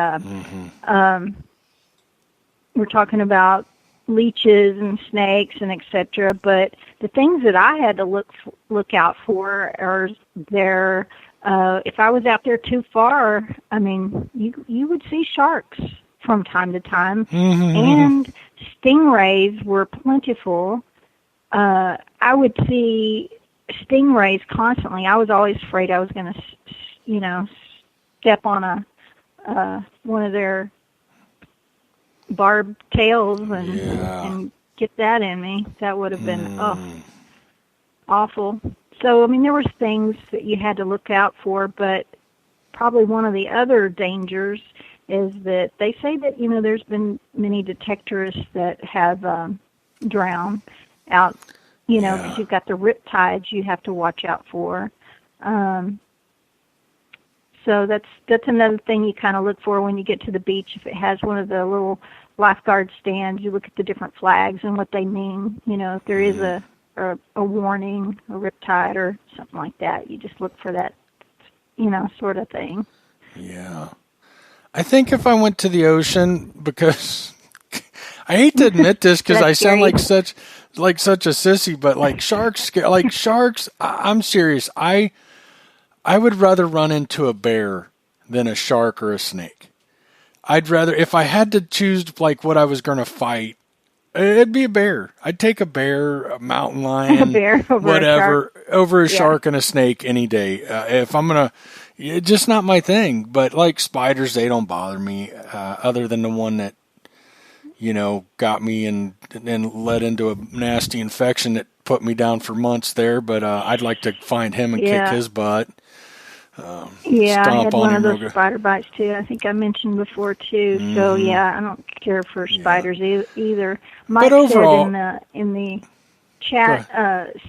we're talking about leeches and snakes and etc. But the things that I had to look out for are if I was out there too far, I mean, you would see sharks from time to time, and stingrays were plentiful. I would see stingrays constantly. I was always afraid I was going to, step on one of their barbed tails and get that in me. That would have been awful. So, I mean, there were things that you had to look out for, but probably one of the other dangers is that they say that, there's been many detectorists that have drowned out, because you've got the riptides you have to watch out for. So that's another thing you kind of look for when you get to the beach. If it has one of the little lifeguard stands, you look at the different flags and what they mean. If there is a warning, a riptide or something like that, you just look for that, sort of thing. Yeah. I think if I went to the ocean, because I hate to admit this because I sound like such a sissy, but sharks, I'm serious. I would rather run into a bear than a shark or a snake. I'd rather, if I had to choose what I was going to fight, it'd be a bear. I'd take a bear, a mountain lion, a bear over whatever, over a shark and a snake any day. If I'm going to, it's just not my thing. But spiders, they don't bother me, other than the one that, got me and led into a nasty infection that put me down for months there. But I'd like to find him and kick his butt. I had one of those spider bites too. I think I mentioned before too. So I don't care for spiders either. Mike said in the chat,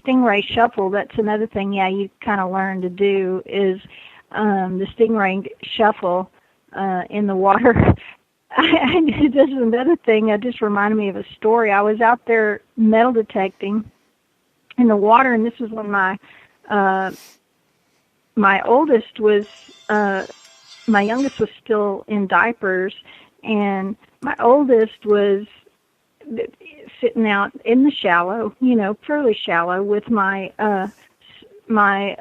stingray shuffle. That's another thing. Yeah, you kind of learn to do is the stingray shuffle in the water. This is another thing that just reminded me of a story. I was out there metal detecting in the water, and this was when my oldest was, my youngest was still in diapers, and my oldest was sitting out in the shallow, fairly shallow, with my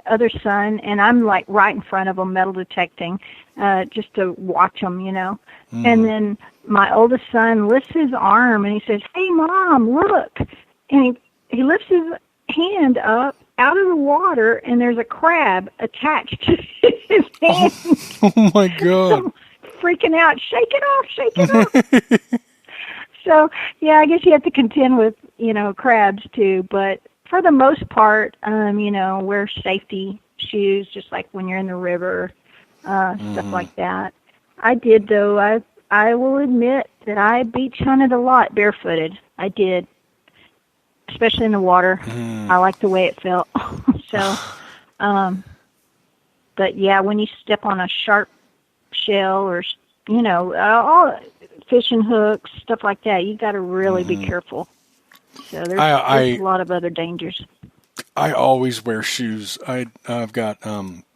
other son, and I'm right in front of him metal detecting, just to watch him, And then my oldest son lifts his arm and he says, "Hey, Mom, look!" And he lifts hand up out of the water, and there's a crab attached to his hand. Oh my God. I'm freaking out. Shake it off, shake it off. So, yeah, I guess you have to contend with, crabs too. But for the most part, wear safety shoes, just like when you're in the river, stuff like that. I did, though. I will admit that I beach hunted a lot barefooted. I did, especially in the water. I like the way it felt. So, but yeah, when you step on a sharp shell or, all fishing hooks, stuff like that, you got to really be careful. So there's a lot of other dangers. I always wear shoes. I've got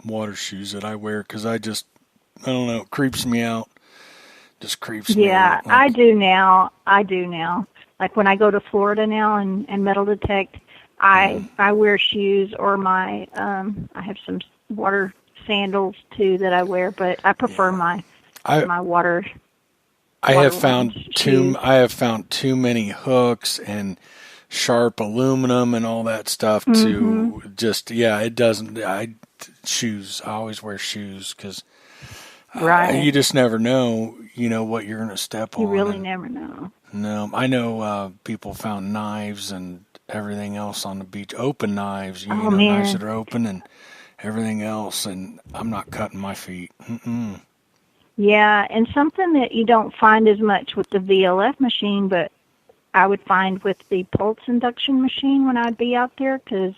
water shoes that I wear because I don't know, it creeps me out. Just creeps me out. Yeah, I do now. Like when I go to Florida now and metal detect, I wear shoes or I have some water sandals too that I wear, but I prefer my water. I have found too many hooks and sharp aluminum and all that stuff to it doesn't. Shoes. I always wear shoes because you just never know, what you're going to step on. You really never know. No, I know people found knives and everything else on the beach, open knives, knives that are open and everything else, and I'm not cutting my feet. Mm-mm. Yeah, and something that you don't find as much with the VLF machine, but I would find with the pulse induction machine when I'd be out there, because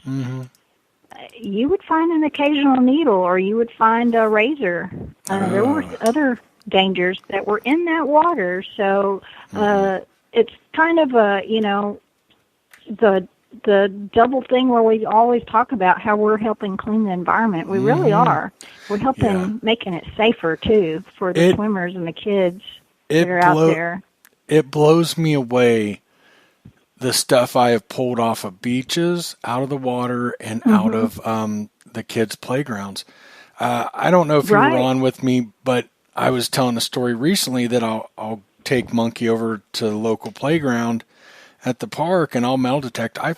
you would find an occasional needle or you would find a razor. There were other dangers that were in that water, so it's kind of the double thing where we always talk about how we're helping clean the environment. We really are. We're helping making it safer too for the swimmers and the kids that are out there. It blows me away the stuff I have pulled off of beaches, out of the water, and out of the kids' playgrounds. I don't know if you were on with me, but I was telling a story recently that I'll take Monkey over to the local playground at the park, and I'll metal detect. I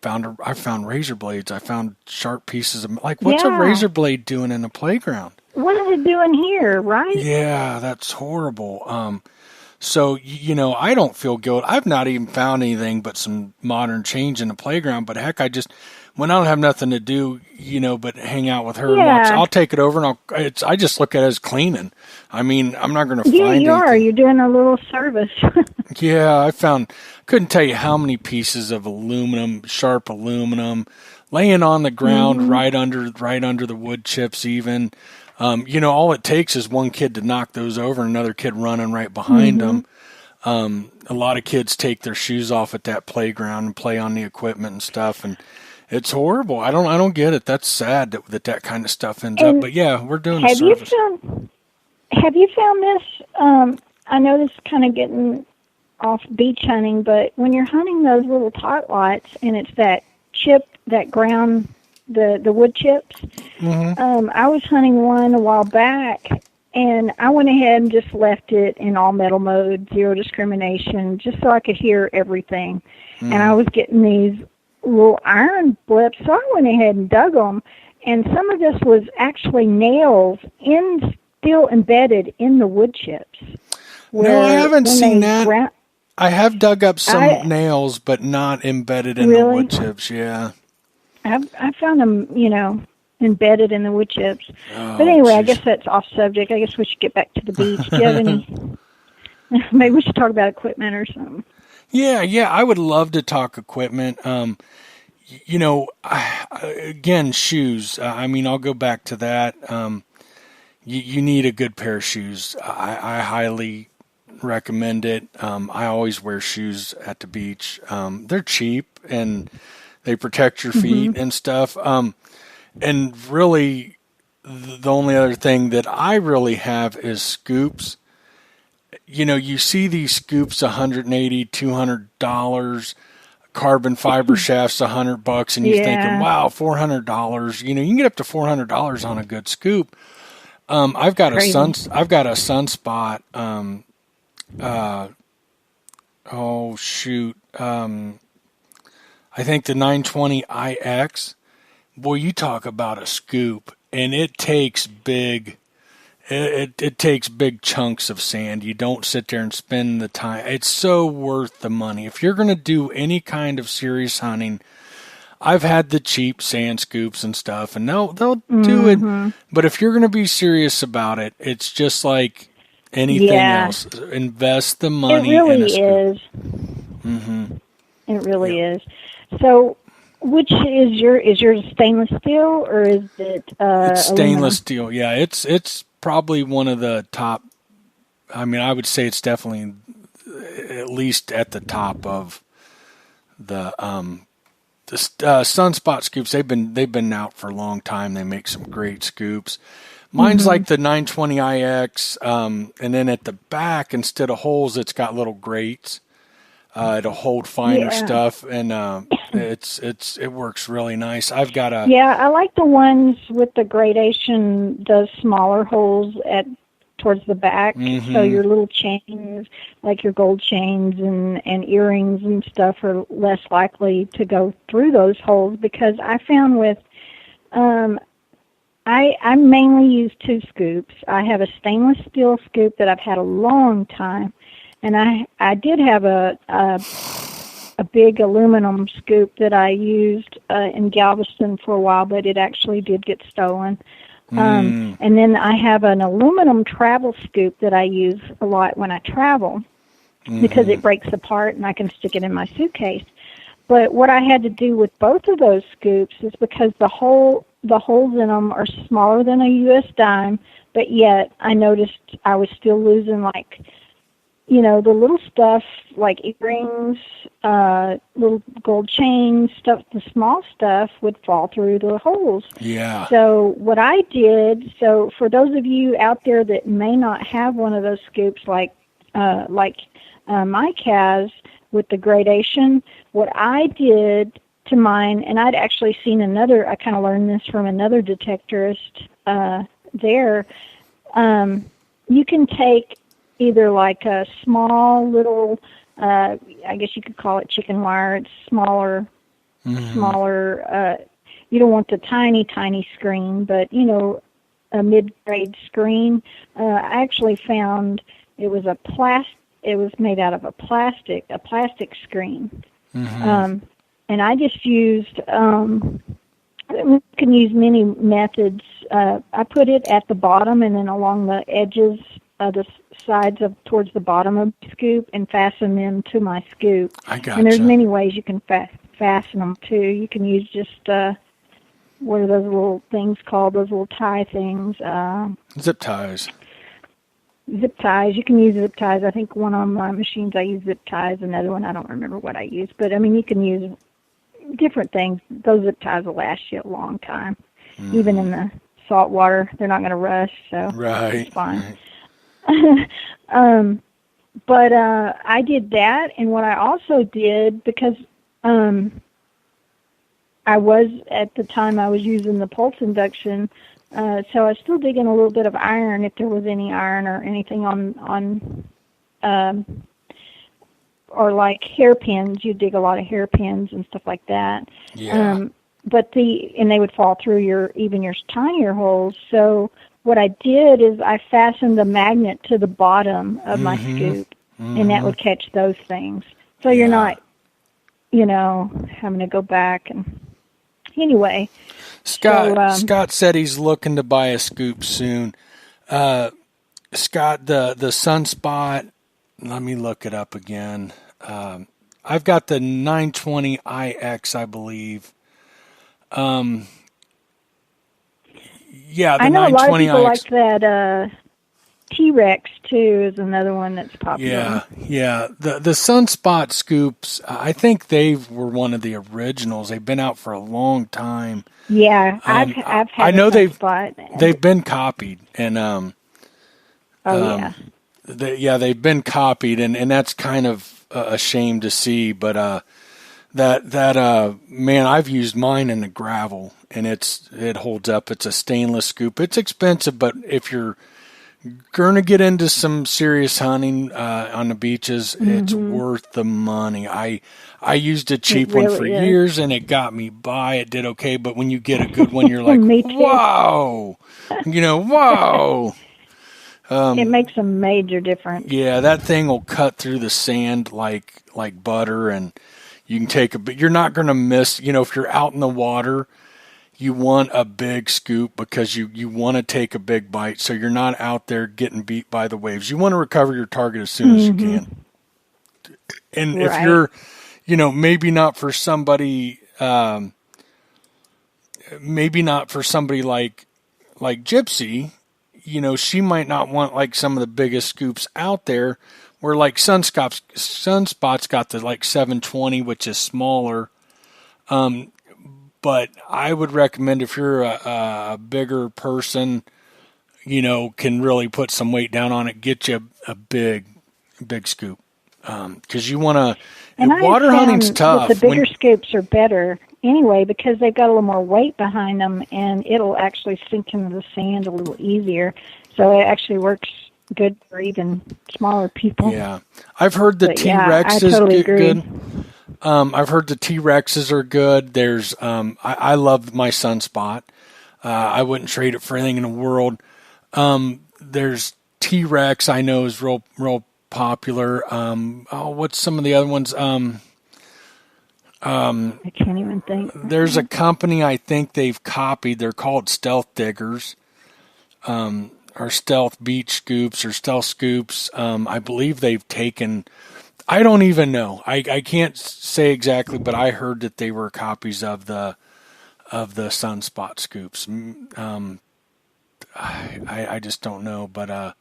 found razor blades. I found sharp pieces of what's a razor blade doing in a playground? What is it doing here, right? Yeah, that's horrible. So, I don't feel guilt. I've not even found anything but some modern change in the playground. But heck, when I don't have nothing to do, but hang out with her, and watch, I'll take it over and I just look at it as cleaning. I mean, I'm not going to find anything. Yeah, you're doing a little service. Yeah, couldn't tell you how many pieces of sharp aluminum, laying on the ground right under the wood chips even. All it takes is one kid to knock those over and another kid running right behind them. A lot of kids take their shoes off at that playground and play on the equipment and stuff, and it's horrible. I don't get it. That's sad that kind of stuff ends up. But yeah, we're doing a service. Have you found this? I know this is kind of getting off beach hunting, but when you're hunting those little tot lights and it's that ground, the wood chips, I was hunting one a while back, and I went ahead and just left it in all metal mode, zero discrimination, just so I could hear everything. And I was getting these little iron blips, so I went ahead and dug them, and some of this was actually nails still embedded in the wood chips. No, I haven't seen that. I have dug up some nails, but not embedded in the wood chips. Yeah, I found them, embedded in the wood chips. But anyway, I guess that's off subject. I guess we should get back to the beach. Do you have any? Maybe we should talk about equipment or something. Yeah, I would love to talk equipment. Again, shoes. I'll go back to that. You need a good pair of shoes. I highly recommend it. I always wear shoes at the beach. They're cheap and they protect your feet and stuff. And really, the only other thing that I really have is scoops. You see these scoops, $180, $200, carbon fiber shafts, $100, and you're thinking, wow, $400. You can get up to $400 on a good scoop. I've got a Sunspot. I think the 920IX, boy, you talk about a scoop, and it takes big. It takes big chunks of sand. You don't sit there and spend the time. It's so worth the money. If you're going to do any kind of serious hunting, I've had the cheap sand scoops and stuff, and they'll do it. But if you're going to be serious about it, it's just like anything else. Invest the money in a scoop. It really is. Mm-hmm. It really is. So, which is yours stainless steel or is it it's stainless aluminum? Steel. Yeah, it's probably one of the top. I mean, I would say it's definitely at least at the top of the Sunspot scoops. They've been out for a long time. They make some great scoops. Mine's like the 920IX, and then at the back, instead of holes, it's got little grates. It'll hold finer stuff, and it works really nice. I've got a I like the ones with the gradation, the smaller holes towards the back, so your little chains, like your gold chains and earrings and stuff, are less likely to go through those holes. Because I found with I mainly use 2 scoops. I have a stainless steel scoop that I've had a long time. And I did have a big aluminum scoop that I used in Galveston for a while, but it actually did get stolen. And then I have an aluminum travel scoop that I use a lot when I travel because it breaks apart and I can stick it in my suitcase. But what I had to do with both of those scoops is because the holes in them are smaller than a U.S. dime, but yet I noticed I was still losing the little stuff like earrings, little gold chains, stuff, the small stuff would fall through the holes. Yeah. So what I did, for those of you out there that may not have one of those scoops like Mike has with the gradation, what I did to mine, and I'd actually seen I kind of learned this from another detectorist there, you can take either like a small little, I guess you could call it chicken wire. It's smaller. You don't want the tiny screen, but a mid-grade screen. I actually found it was it was made out of a plastic screen. And I just used. You can use many methods. I put it at the bottom and then along the edges, the sides towards the bottom of the scoop, and fasten them to my scoop. I gotcha. And there's many ways you can fasten them too. You can use just what are those little things called? Those little tie things. Zip ties. Zip ties. You can use zip ties. I think one on my machines I use zip ties. Another one I don't remember what I use. But I mean, you can use different things. Those zip ties will last you a long time, even in the salt water. They're not going to rust, so it's fine. Right. But I did that, and what I also did, because I was, at the time I was using the pulse induction, so I was still digging a little bit of iron, if there was any iron or anything on or like hairpins. You dig a lot of hairpins and stuff like that. Yeah. And they would fall through your tinier holes. So what I did is I fastened the magnet to the bottom of my scoop, and that would catch those things. So you're not, having to go back. And anyway, Scott said he's looking to buy a scoop soon. Scott, the Sunspot, let me look it up again. I've got the 920IX, I believe. Yeah, the 920IX. I know a lot of people like that. T-Rex too is another one that's popular. Yeah. The Sunspot scoops, I think they were one of the originals. They've been out for a long time. Yeah, I've had. I know they've been copied, and they've been copied, and that's kind of a shame to see. But man, I've used mine in the gravel, and it holds up. It's a stainless scoop. It's expensive, but if you're gonna get into some serious hunting on the beaches, it's worth the money. I used a cheap one for years, and it got me by. It did okay, but when you get a good one, you're like, wow, wow. It makes a major difference. Yeah, that thing will cut through the sand like butter, and you can take but you're not going to miss, if you're out in the water, you want a big scoop because you want to take a big bite, so you're not out there getting beat by the waves. You want to recover your target as soon as you can. And if you're, maybe not for somebody like Gypsy, she might not want like some of the biggest scoops out there, where like Sunspot's got the like 720, which is smaller. But I would recommend, if you're a bigger person, can really put some weight down on it, get you a big scoop. Because you want to, water hunting's tough. The bigger scoops are better anyway, because they've got a little more weight behind them, and it'll actually sink into the sand a little easier. So it actually works good for even smaller people. Yeah. I've heard the T-Rexes get good. I've heard the T-Rexes are good. There's, I love my Sunspot. I wouldn't trade it for anything in the world. There's T-Rex, I know, is real popular. What's some of the other ones? I can't even think. There's a company I think they've copied. They're called Stealth Diggers, or Stealth Beach Scoops, or Stealth Scoops. I believe they've taken. I don't even know. I can't say exactly, but I heard that they were copies of the Sunspot scoops. I just don't know, but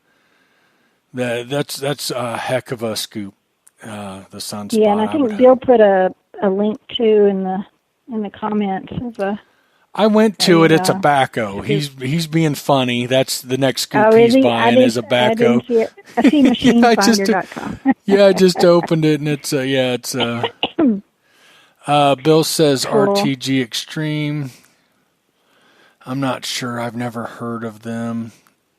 that's a heck of a scoop. The Sunspot. Yeah, and I think Bill put a link to in the comments of a. I went to it. It's a backhoe. He's being funny. That's the next scoop he's buying is a backhoe. I see machinefinder.com. I just opened it, and it's Bill says cool. RTG Extreme. I'm not sure. I've never heard of them.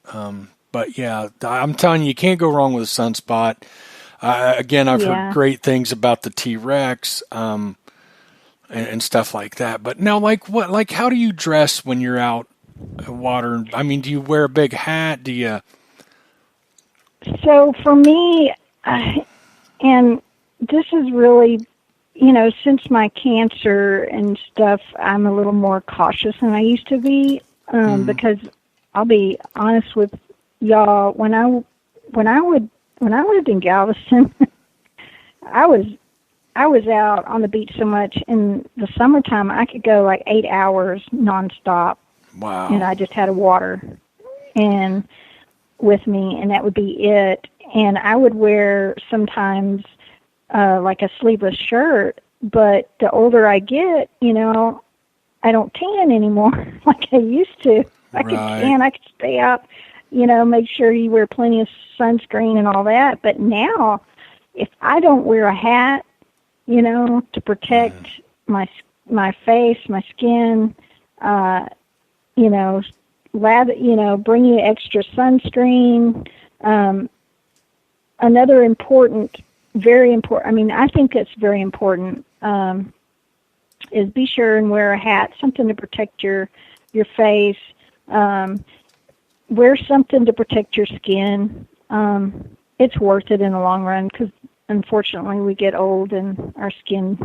But yeah, I'm telling you can't go wrong with a Sunspot. Again, I've heard great things about the T-Rex. And stuff like that. But now, how do you dress when you're out water? I mean, do you wear a big hat? Do you? So for me, and this is really, since my cancer and stuff, I'm a little more cautious than I used to be. Because I'll be honest with y'all, when I lived in Galveston, I was out on the beach so much in the summertime, I could go like 8 hours nonstop. Wow. And I just had a water and with me, and that would be it. And I would wear sometimes like a sleeveless shirt, but the older I get, I don't tan anymore like I used to. I could tan, I could stay out, make sure you wear plenty of sunscreen and all that. But now, if I don't wear a hat, to protect my face, my skin, bring you extra sunscreen. Another very important, I think it's very important, is be sure and wear a hat, something to protect your face. Wear something to protect your skin. It's worth it in the long run, because unfortunately, we get old and our skin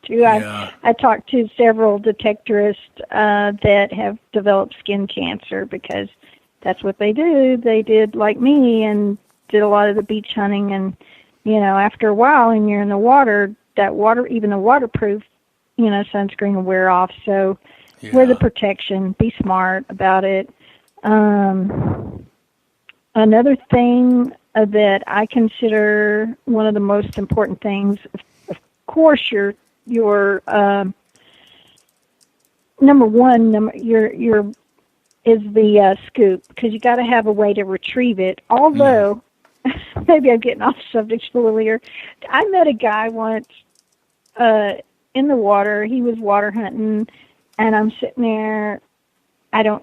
too. Yeah. I talked to several detectorists that have developed skin cancer because that's what they do. They did like me and did a lot of the beach hunting, and after a while, and you're in the water, even the waterproof, sunscreen will wear off. So wear the protection. Be smart about it. Another thing that I consider one of the most important things, of course, your number one, is the scoop, because you got to have a way to retrieve it. Although, maybe I'm getting off subject a little here. I met a guy once in the water. He was water hunting, and I'm sitting there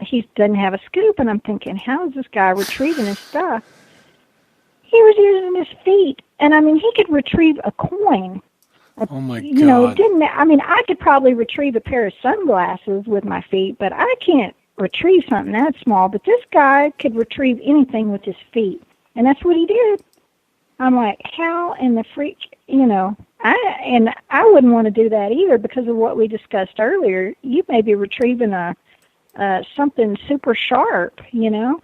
he doesn't have a scoop, and I'm thinking, how is this guy retrieving his stuff? He was using his feet, and I mean, he could retrieve a coin. Oh my God. You know, I could probably retrieve a pair of sunglasses with my feet, but I can't retrieve something that small. But this guy could retrieve anything with his feet, and that's what he did. I'm like, how in the freak, you know, I wouldn't want to do that either because of what we discussed earlier. You may be retrieving something super sharp, you know,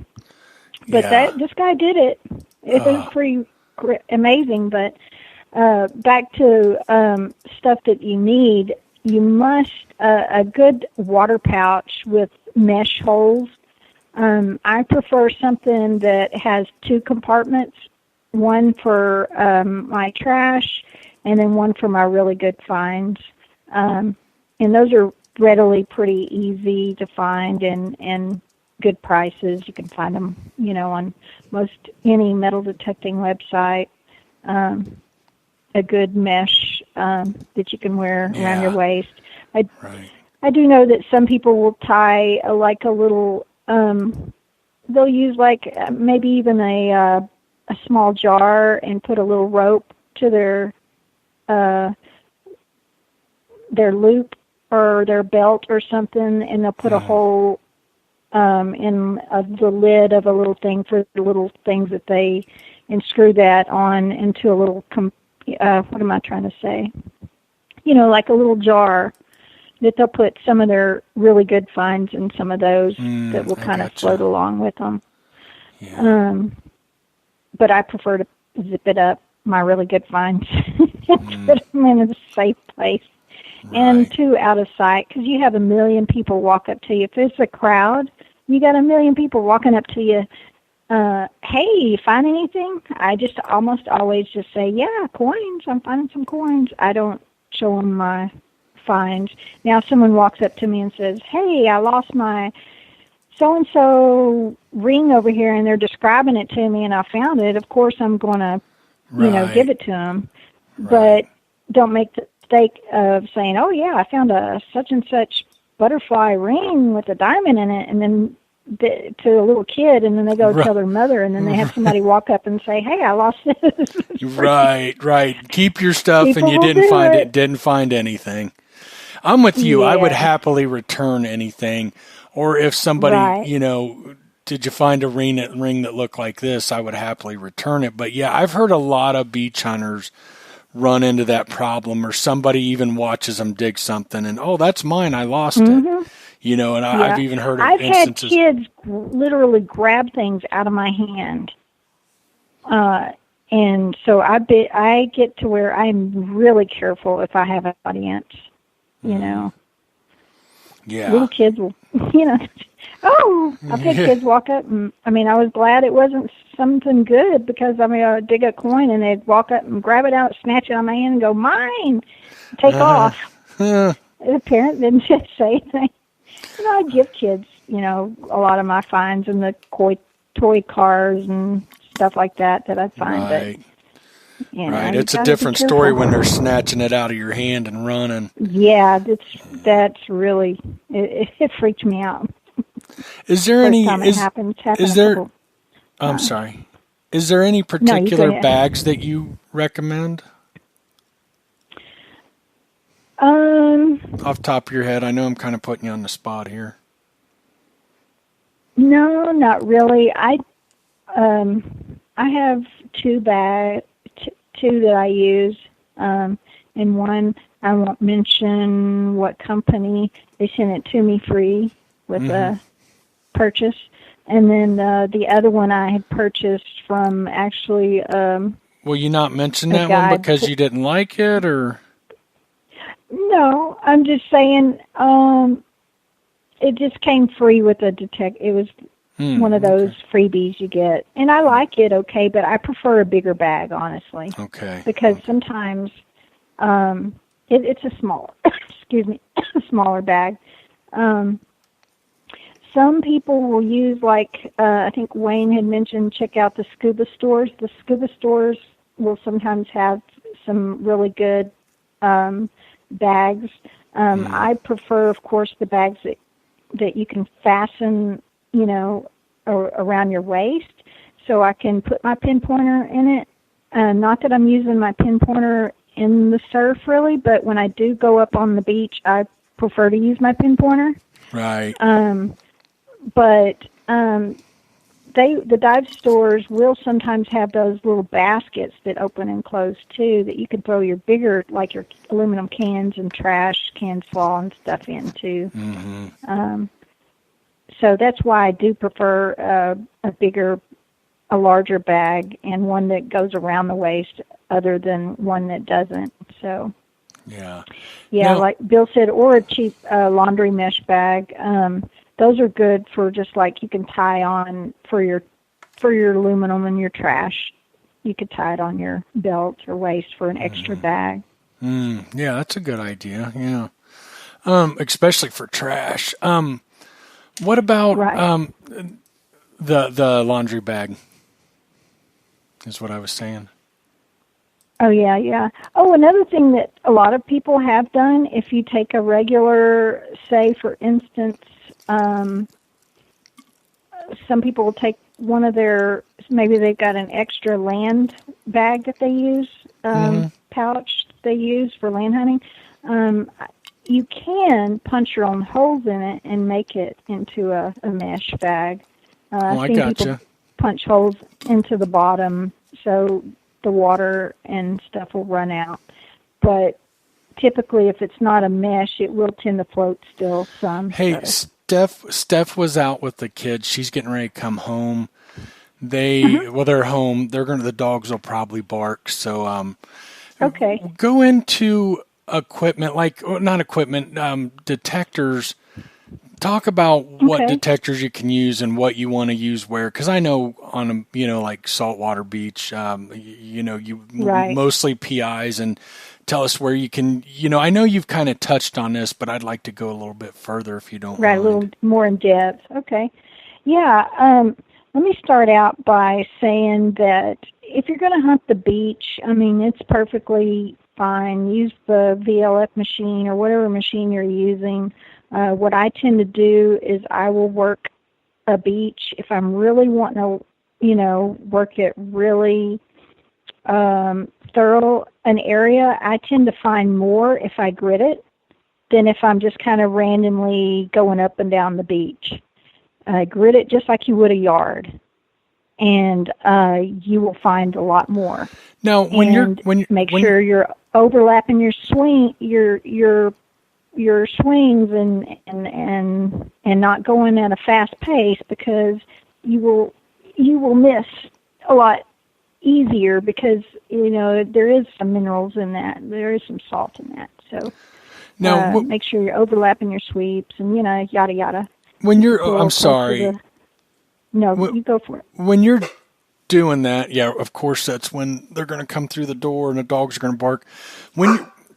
but this guy did it. It was pretty amazing. But back to stuff that you need, you must a good water pouch with mesh holes. I prefer something that has 2 compartments. One for my trash, and then one for my really good finds. And those are readily pretty easy to find and good prices. You can find them, you know, on most any metal detecting website. A good mesh that you can wear around your waist. I do know that some people will tie like a little. They'll use like maybe even a small jar and put a little rope to their loop or their belt or something, and they'll put a hole in the lid of a little thing for the little things that they, and screw that on into a little, what am I trying to say? You know, like a little jar that they'll put some of their really good finds in some of those that will kind of float along with them. Yeah. But I prefer to zip it up, my really good finds, and put them in a safe place. Right. And 2, out of sight, because you have 1 million people walk up to you. If it's a crowd, you got 1 million people walking up to you. Hey, you find anything? I just almost always just say, yeah, coins. I'm finding some coins. I don't show them my finds. Now, if someone walks up to me and says, hey, I lost my so-and-so ring over here, and they're describing it to me, and I found it, of course I'm going to, you know, give it to them. But don't make the mistake of saying, oh, yeah, I found a such-and-such butterfly ring with a diamond in it, and then to a little kid, and then they go tell their mother, and then they have somebody walk up and say, hey, I lost this. Right. Keep your stuff, and you didn't find anything. I'm with you. Yeah. I would happily return anything. Or if somebody, you know, did you find a ring that looked like this, I would happily return it. But, yeah, I've heard a lot of beach hunters run into that problem, or somebody even watches them dig something and, oh, that's mine, I lost it. You know, and I've even heard of instances. I've had kids literally grab things out of my hand. And so I get to where I'm really careful if I have an audience, you know. Yeah. Little kids will, you know, I've had kids walk up and, I mean, I was glad it wasn't something good because, I mean, I would dig a coin and they'd walk up and grab it out, snatch it out of my hand and go, mine, take off. The parent didn't say anything. You know, I give kids, you know, a lot of my finds in the toy cars and stuff like that I find. Right. But, you know, it's a different story when they're snatching it out of your hand and running. Yeah, that's really, it freaked me out. Is there any, is there, I'm sorry. Is there any particular bags that you recommend? Off the top of your head, I know I'm kind of putting you on the spot here. No, not really. I have 2 bags, 2 that I use, and one I won't mention what company. They sent it to me free with a purchase, and then the other one I had purchased from actually. Will you not mention that one because you didn't like it, or? No, I'm just saying. It just came free with a It was one of those freebies you get, and I like it. Okay, but I prefer a bigger bag, honestly. Okay. Because sometimes it's a smaller, smaller bag. Some people will use, like, I think Wayne had mentioned, check out the scuba stores. The scuba stores will sometimes have some really good bags. I prefer, of course, the bags that that you can fasten, around your waist, so I can put my pin pointer in it. Not that I'm using my pin pointer in the surf really, but when I do go up on the beach, I prefer to use my pin pointer. Right. But the dive stores will sometimes have those little baskets that open and close too, that you can throw your bigger, like your aluminum cans and trash cans, fall and stuff into. Mm-hmm. So that's why I do prefer a larger bag, and one that goes around the waist other than one that doesn't. So yeah, now, like Bill said, or a cheap laundry mesh bag. Those are good for just like you can tie on for your aluminum and your trash. You could tie it on your belt or waist for an extra bag. Yeah, that's a good idea. Yeah, especially for trash. What about the laundry bag? Is what I was saying. Oh, yeah. Oh, another thing that a lot of people have done, if you take a regular, say, for instance, some people will take one of their, maybe they've got an extra land bag that they use, pouch they use for land hunting. You can punch your own holes in it and make it into a mesh bag. I gotcha. People punch holes into the bottom so the water and stuff will run out. But typically, if it's not a mesh, it will tend to float still some. Hey, Steph was out with the kids. She's getting ready to come home. They're home. The dogs will probably bark. So, okay. Go into equipment, detectors. Talk about what detectors you can use and what you want to use where. Because I know on like saltwater beach, mostly PIs, and tell us where you can. I know you've kind of touched on this, but I'd like to go a little bit further if you don't mind. Right, a little more in depth. Okay. Yeah. Let me start out by saying that if you're going to hunt the beach, it's perfectly fine. Use the VLF machine or whatever machine you're using. What I tend to do is I will work a beach if I'm really wanting to, work it really thorough an area. I tend to find more if I grid it than if I'm just kind of randomly going up and down the beach. Grid it just like you would a yard, and you will find a lot more. Now, make sure you're overlapping your swings and not going at a fast pace, because you will miss a lot easier because there is some minerals in that, there is some salt in that. So now make sure you're overlapping your sweeps and yada yada. When you're I'm sorry. You go for it. When you're doing that, yeah, of course that's when they're going to come through the door and the dogs are going to bark.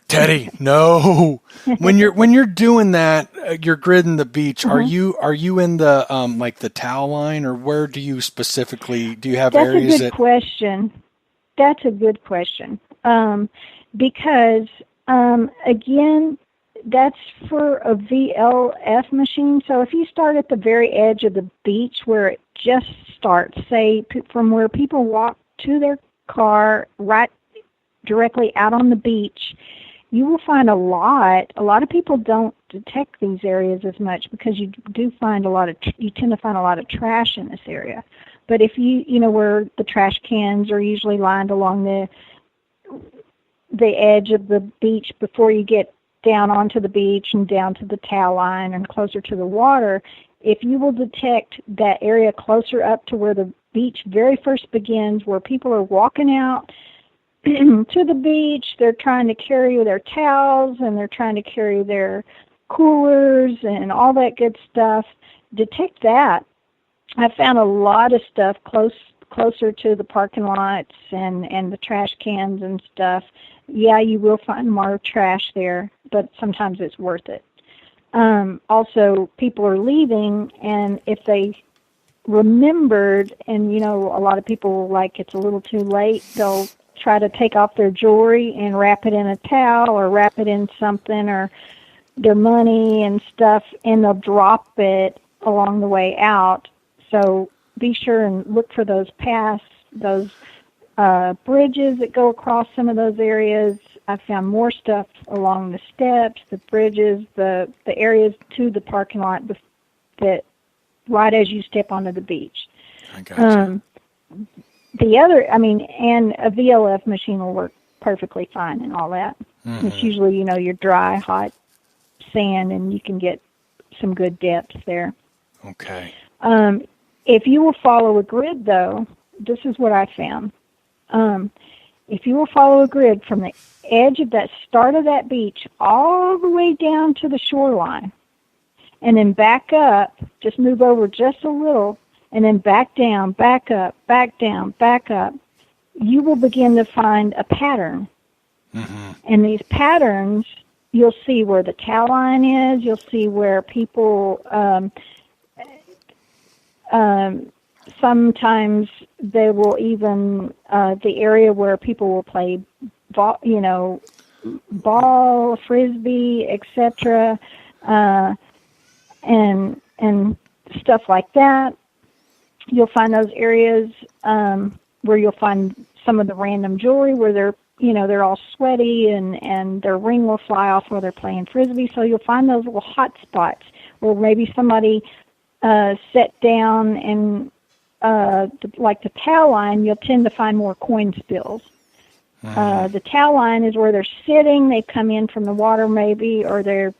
Teddy, no. When you're doing that, you're gridding the beach. Are you in the like the towel line, or where do you specifically? Do you have areas? That's a good question. Because again, that's for a VLF machine. So if you start at the very edge of the beach where it just starts, say from where people walk to their car, right directly out on the beach, you will find a lot of people don't detect these areas as much because you tend to find a lot of trash in this area. But if where the trash cans are usually lined along the edge of the beach before you get down onto the beach and down to the towel line and closer to the water, if you will detect that area closer up to where the beach very first begins, where people are walking out to the beach, they're trying to carry their towels and they're trying to carry their coolers and all that good stuff, detect that. I found a lot of stuff closer to the parking lots and the trash cans and stuff. Yeah, you will find more trash there, but sometimes it's worth it. Also, people are leaving, and if they remembered, and a lot of people, like, it's a little too late, they'll try to take off their jewelry and wrap it in a towel or wrap it in something, or their money and stuff, and they'll drop it along the way out. So be sure and look for those paths, those bridges that go across some of those areas. I found more stuff along the steps, the bridges, the areas to the parking lot that right as you step onto the beach. I got you. The other, and a VLF machine will work perfectly fine and all that. Mm-hmm. It's usually, your dry, hot sand, and you can get some good depths there. Okay. If you will follow a grid, though, this is what I found. If you will follow a grid from the edge of that start of that beach all the way down to the shoreline, and then back up, just move over just a little, and then back down, back up, back down, back up, you will begin to find a pattern. Mm-hmm. And these patterns, you'll see where the tow line is, you'll see where people, sometimes they will even, the area where people will play ball, frisbee, etc., and stuff like that. You'll find those areas where you'll find some of the random jewelry where they're all sweaty and their ring will fly off while they're playing frisbee. So you'll find those little hot spots where maybe somebody sat down and like the towel line, you'll tend to find more coin spills. The towel line is where they're sitting. They've come in from the water maybe, or they're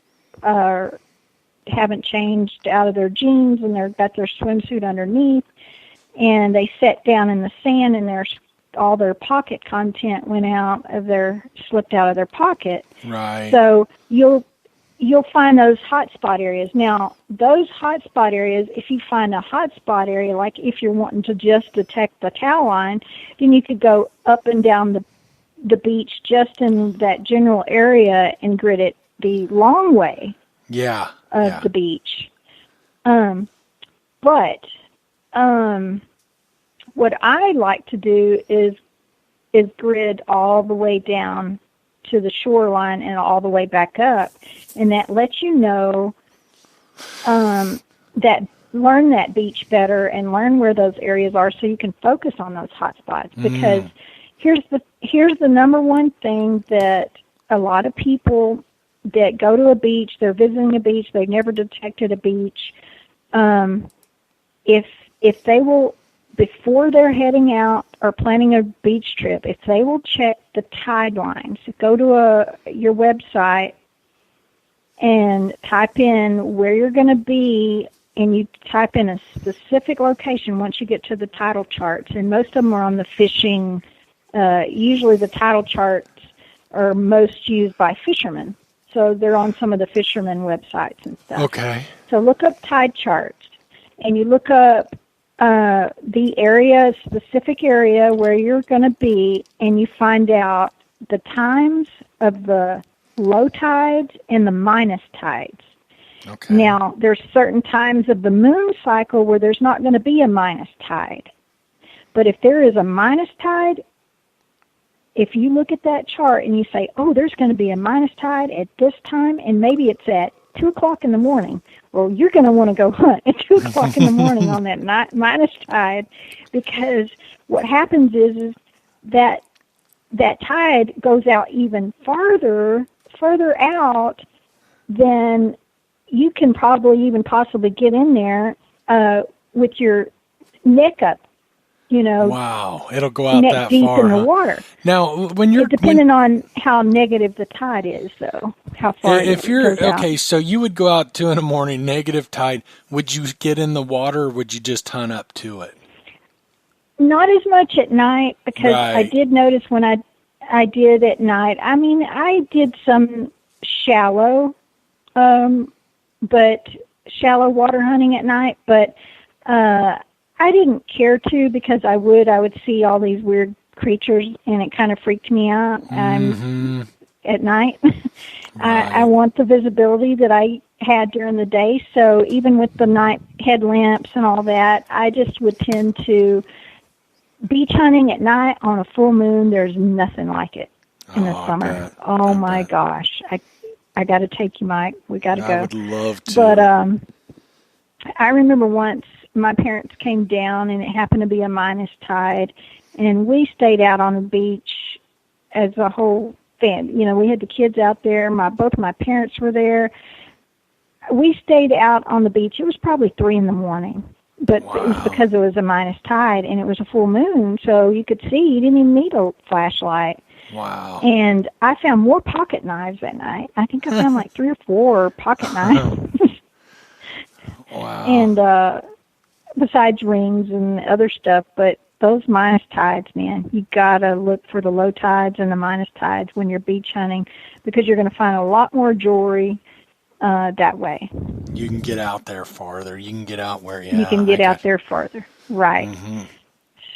haven't changed out of their jeans and they've got their swimsuit underneath, and they sat down in the sand and all their pocket content slipped out of their pocket. Right. So you'll find those hot spot areas. Now, those hot spot areas, if you find a hot spot area, like if you're wanting to just detect the towel line, then you could go up and down the beach just in that general area and grid it the long way. Yeah. Of the beach. But what I like to do is grid all the way down to the shoreline and all the way back up, and that lets you know that learn that beach better and learn where those areas are, so you can focus on those hot spots. Because here's the number one thing that a lot of people that go to a beach, they're visiting a beach, they've never detected a beach. If they will, before they're heading out or planning a beach trip, if they will check the tide lines, go to your website and type in where you're going to be, and you type in a specific location once you get to the tidal charts. And most of them are on the fishing. Usually the tidal charts are most used by fishermen. So they're on some of the fishermen websites and stuff. Okay. So look up tide charts, and you look up the area, specific area where you're going to be, and you find out the times of the low tides and the minus tides. Okay. Now, there's certain times of the moon cycle where there's not going to be a minus tide. But if there is a minus tide, if you look at that chart and you say, oh, there's going to be a minus tide at this time, and maybe it's at 2 o'clock in the morning, well, you're going to want to go hunt at 2 o'clock in the morning on that minus tide, because what happens is that tide goes out even further out than you can probably even possibly get in there with your neck up. Wow, it'll go out neck that deep far. in the water. Now, when you're depending on how negative the tide is, though, how far. If you're goes okay, out. so you would go out 2 a.m, negative tide. Would you get in the water, or would you just hunt up to it? Not as much at night, because Right. I did notice when I did at night. I mean, I did some shallow water hunting at night, but I didn't care to, because I would see all these weird creatures, and it kind of freaked me out at night. I want the visibility that I had during the day, so even with the night headlamps and all that, I just would tend to beach hunting at night on a full moon. There's nothing like it in the summer. I My bet. gosh. I got to take you, Mike. We got to go. I would love to. But I remember once my parents came down, and it happened to be a minus tide, and we stayed out on the beach as a whole family. You know, we had the kids out there. Both my parents were there. We stayed out on the beach. It was probably 3 a.m, but It was because it was a minus tide, and it was a full moon, so you could see. You didn't even need a flashlight. Wow. And I found more pocket knives that night. I think I found like 3 or 4 pocket knives. Wow. And besides rings and other stuff, but those minus tides, man, you got to look for the low tides and the minus tides when you're beach hunting, because you're going to find a lot more jewelry that way. You can get out there farther. You can get out where you can get out there farther. Right. Mm-hmm.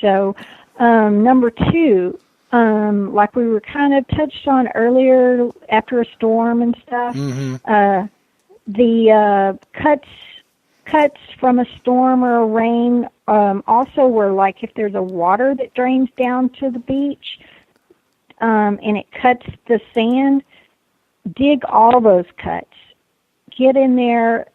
So, number 2, like we were kind of touched on earlier, after a storm and stuff, the cuts from a storm or a rain, also were like if there's a water that drains down to the beach, and it cuts the sand, dig all those cuts. Get in there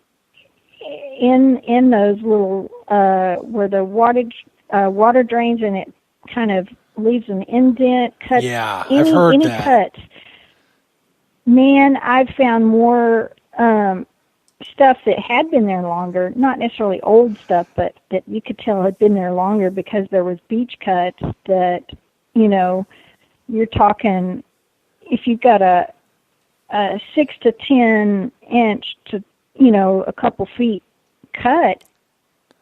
in those little where the water drains, and it kind of leaves an indent. Cuts. Yeah, I've heard any that. Cuts. Man, I've found more stuff that had been there longer. Not necessarily old stuff, but that you could tell had been there longer because there was beach cuts that, you know, you're talking, if you've got a 6 to 10 inch to, you know, a couple feet cut,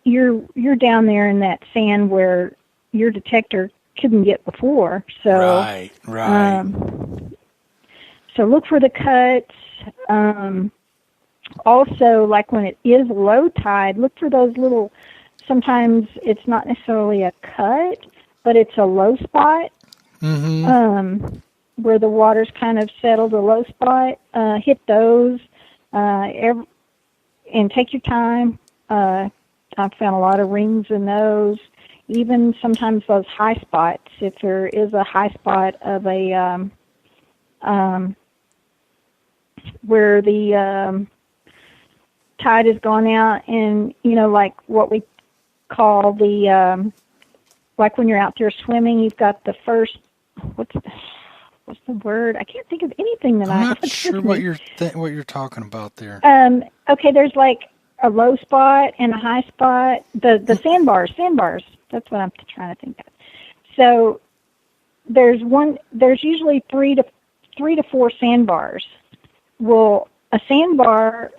you're down there in that sand where your detector couldn't get before. So, right. So look for the cuts. Also, like when it is low tide, look for those little, sometimes it's not necessarily a cut, but it's a low spot. Where the water's kind of settled, a low spot. Hit those and take your time. I've found a lot of rings in those. Even sometimes those high spots, if there is a high spot of a where the tide has gone out, and, you know, like what we call the like when you're out there swimming, you've got the first, what's the word? I can't think of anything that I'm not sure what you're talking about there. Okay, there's like a low spot and a high spot. The sandbars. That's what I'm trying to think of. So there's usually 3 to 4 sandbars. Well, a sandbar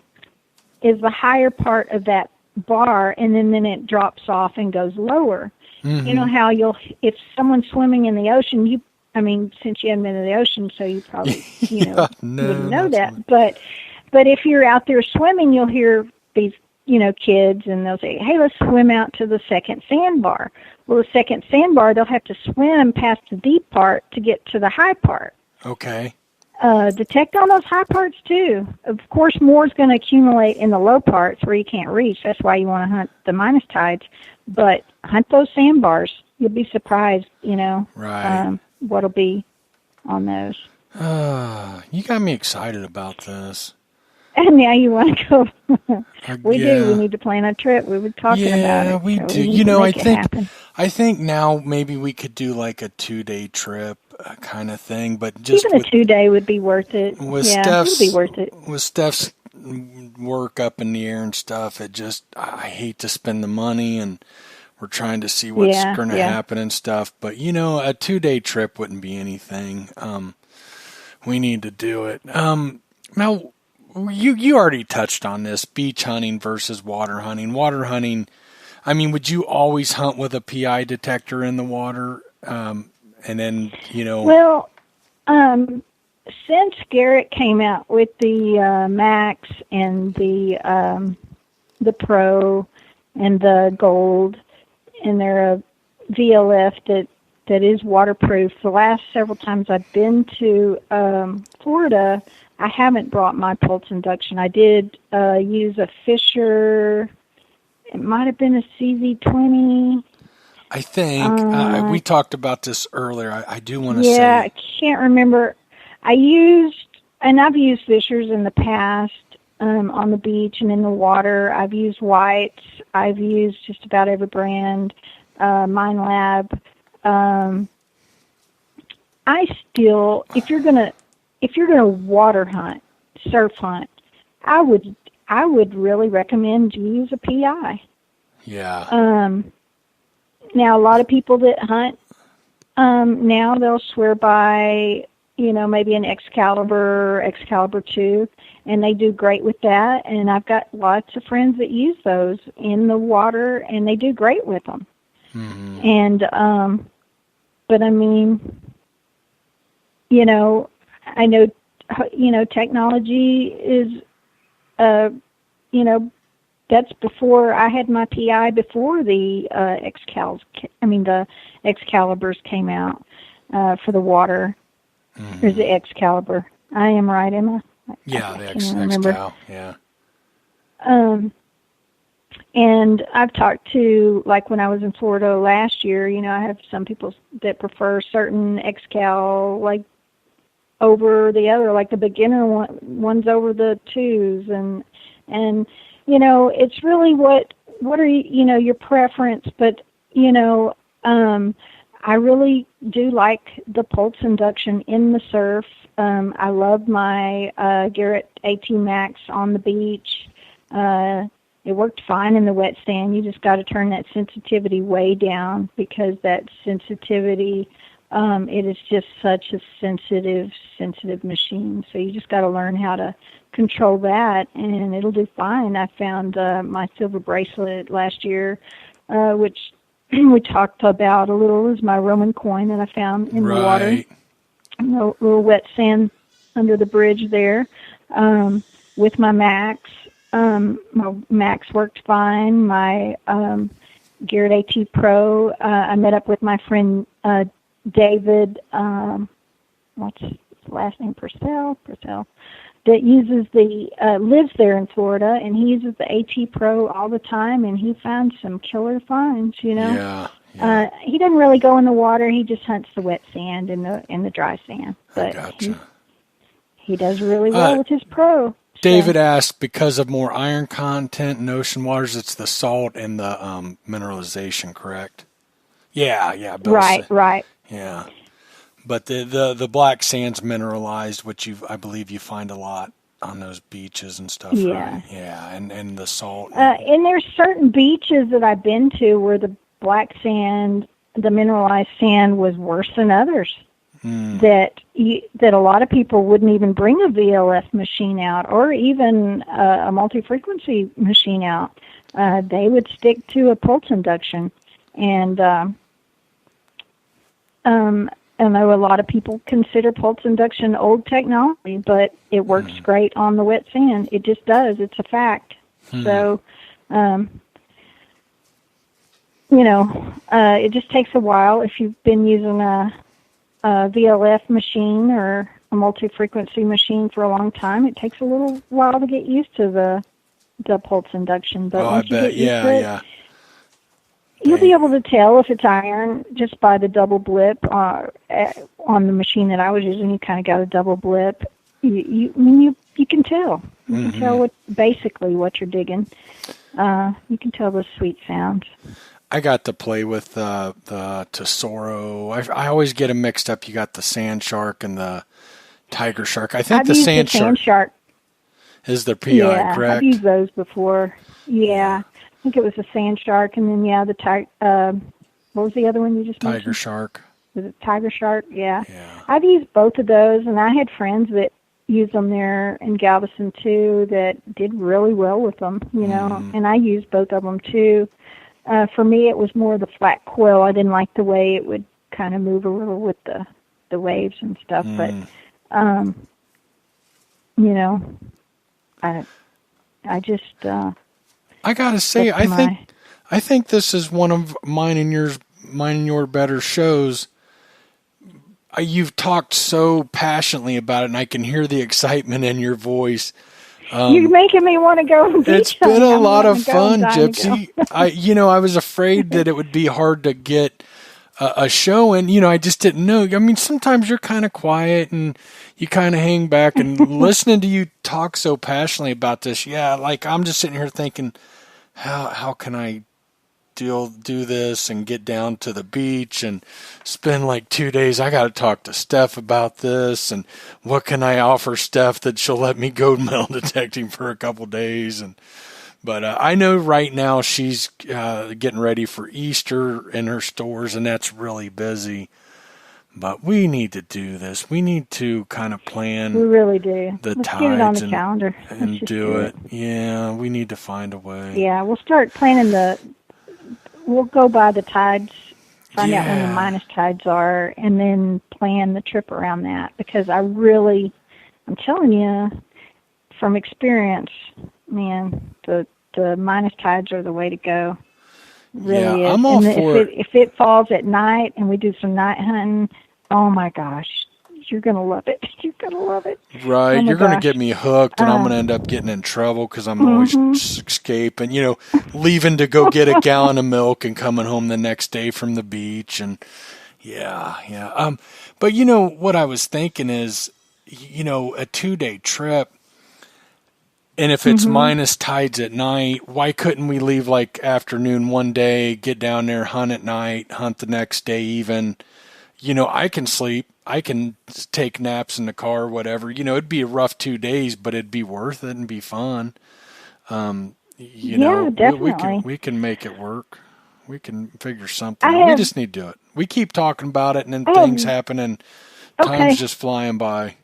is the higher part of that bar, and then it drops off and goes lower. You know how if someone's swimming in the ocean, since you haven't been in the ocean, so you probably, wouldn't know that. But if you're out there swimming, you'll hear these, kids, and they'll say, hey, let's swim out to the second sandbar. Well, the second sandbar, they'll have to swim past the deep part to get to the high part. Okay. Detect on those high parts, too. Of course, more is going to accumulate in the low parts where you can't reach. That's why you want to hunt the minus tides. But hunt those sandbars. You'll be surprised, right. What'll be on those. You got me excited about this. And now you want to go. We do. We need to plan a trip. We were talking about it. Yeah, we do. I think now maybe we could do like a 2-day trip kind of thing, but just even a 2-day would be worth it. It would be worth it. With Steph's work up in the air and stuff, I hate to spend the money, and we're trying to see what's going to happen and stuff. But a 2-day trip wouldn't be anything. We need to do it. Now, you already touched on this: beach hunting versus water hunting. Water hunting. I mean, would you always hunt with a PI detector in the water? And then, Well, since Garrett came out with the Max and the Pro and the Gold, and they're a VLF that is waterproof. The last several times I've been to Florida, I haven't brought my pulse induction. I did use a Fisher. It might have been a CZ20. I think we talked about this earlier. I do want to say. Yeah, I can't remember. I used and I've used Fishers in the past on the beach and in the water. I've used Whites. I've used just about every brand. Mine Lab. I still, if you're gonna water hunt, surf hunt, I would really recommend you use a PI. Yeah. Now a lot of people that hunt now they'll swear by, maybe an Excalibur 2, and they do great with that. And I've got lots of friends that use those in the water, and they do great with them. Mm-hmm. And but I mean, I know, technology is, that's before I had my PI, before the the Excaliburs came out for the water. Mm-hmm. There's the Excalibur. I am right, Emma. Yeah, the Excal. Yeah. And I've talked to, like when I was in Florida last year, I have some people that prefer certain Excal, like over the other, like the beginner ones over the 2s, and it's really what are your preference, but I really do like the pulse induction in the surf. I love my Garrett AT Max on the beach. It worked fine in the wet sand. You just got to turn that sensitivity way down, because that sensitivity, it is just such a sensitive machine. So you just got to learn how to control that, and it'll do fine. I found my silver bracelet last year, which we talked about a little, is my Roman coin that I found in the water. A little wet sand under the bridge there, with my Max. My Max worked fine. My Garrett AT Pro, I met up with my friend David, what's his last name, Purcell, that uses lives there in Florida, and he uses the AT Pro all the time, and he finds some killer finds, Yeah. He doesn't really go in the water. He just hunts the wet sand and the dry sand. But Gotcha. he does really well with his Pro. David asked, because of more iron content in ocean waters, it's the salt and the mineralization, correct? Yeah. Bill Right. Yeah. But the black sand's mineralized, which I believe you find a lot on those beaches and stuff, yeah. right? Yeah, and the salt. And there's certain beaches that I've been to where the black sand, the mineralized sand, was worse than others. That a lot of people wouldn't even bring a VLF machine out, or even a multi-frequency machine out. They would stick to a pulse induction. And I know a lot of people consider pulse induction old technology, but it works great on the wet sand. It just does. It's a fact. So, it just takes a while. If you've been using a VLF machine or a multi-frequency machine for a long time, it takes a little while to get used to the pulse induction. But once you get used to it, you'll be able to tell if it's iron just by the double blip. On the machine that I was using, you kind of got a double blip. You can tell. You can tell basically what you're digging. You can tell the sweet sounds. I got to play with the Tesoro. I always get them mixed up. You got the Sand Shark and the Tiger Shark. I think the Sand Shark is the PI, correct? I've used those before. Yeah. I think it was the Sand Shark, and then, the what was the other one you just mentioned? Tiger Shark. Was it Tiger Shark? Yeah. I've used both of those, and I had friends that used them there in Galveston, too, that did really well with them, and I used both of them, too. For me, it was more the flat coil. I didn't like the way it would kind of move a little with the waves and stuff, but, I just... I gotta say, I think this is one of mine and your better shows. You've talked so passionately about it, and I can hear the excitement in your voice. You're making me want to go. It's been a lot of fun, Gypsy. I was afraid that it would be hard to get a show, and I just didn't know. I mean, sometimes you're kind of quiet and you kind of hang back, and listening to you talk so passionately about this, like I'm just sitting here thinking, how can I do this and get down to the beach and spend like 2 days? I got to talk to Steph about this, and what can I offer Steph that she'll let me go metal detecting for a couple days? But I know right now she's getting ready for Easter in her stores, and that's really busy. But we need to do this. We need to kind of plan. We really do. The Let's tides get it on the calendar and do it. Yeah, we need to find a way. Yeah, we'll start planning we'll go by the tides, find out when the minus tides are, and then plan the trip around that. Because I'm telling you, from experience, man, the minus tides are the way to go. Really is. I'm all for it. If it falls at night and we do some night hunting, oh my gosh, you're gonna love it. You're gonna love it. Right, oh you're gonna gosh. get me hooked, and I'm gonna end up getting in trouble because I'm always escaping. Leaving to go get a gallon of milk and coming home the next day from the beach, and But what I was thinking is, a 2-day trip. And if it's minus tides at night, why couldn't we leave like afternoon one day, get down there, hunt at night, hunt the next day even? I can sleep. I can take naps in the car, whatever. It'd be a rough 2 days, but it'd be worth it and be fun. Definitely. We can make it work. We can figure something out. We just need to do it. We keep talking about it, and then things happen, and time's just flying by.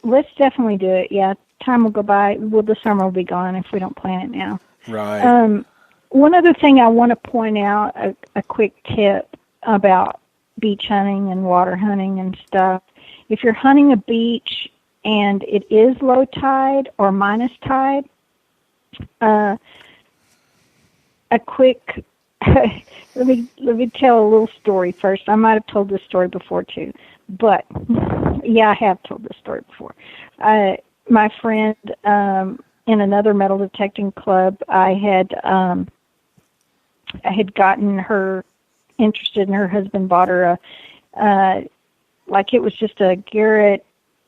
Let's definitely do it, yeah. Time will go by. Well, the summer will be gone if we don't plan it now. Right. One other thing I want to point out, a quick tip about beach hunting and water hunting and stuff. If you're hunting a beach and it is low tide or minus tide, a quick let me tell a little story first. I might have told this story before too, but I have told this story before. My friend in another metal detecting club, I had gotten her interested, and her husband bought her it was just a Garrett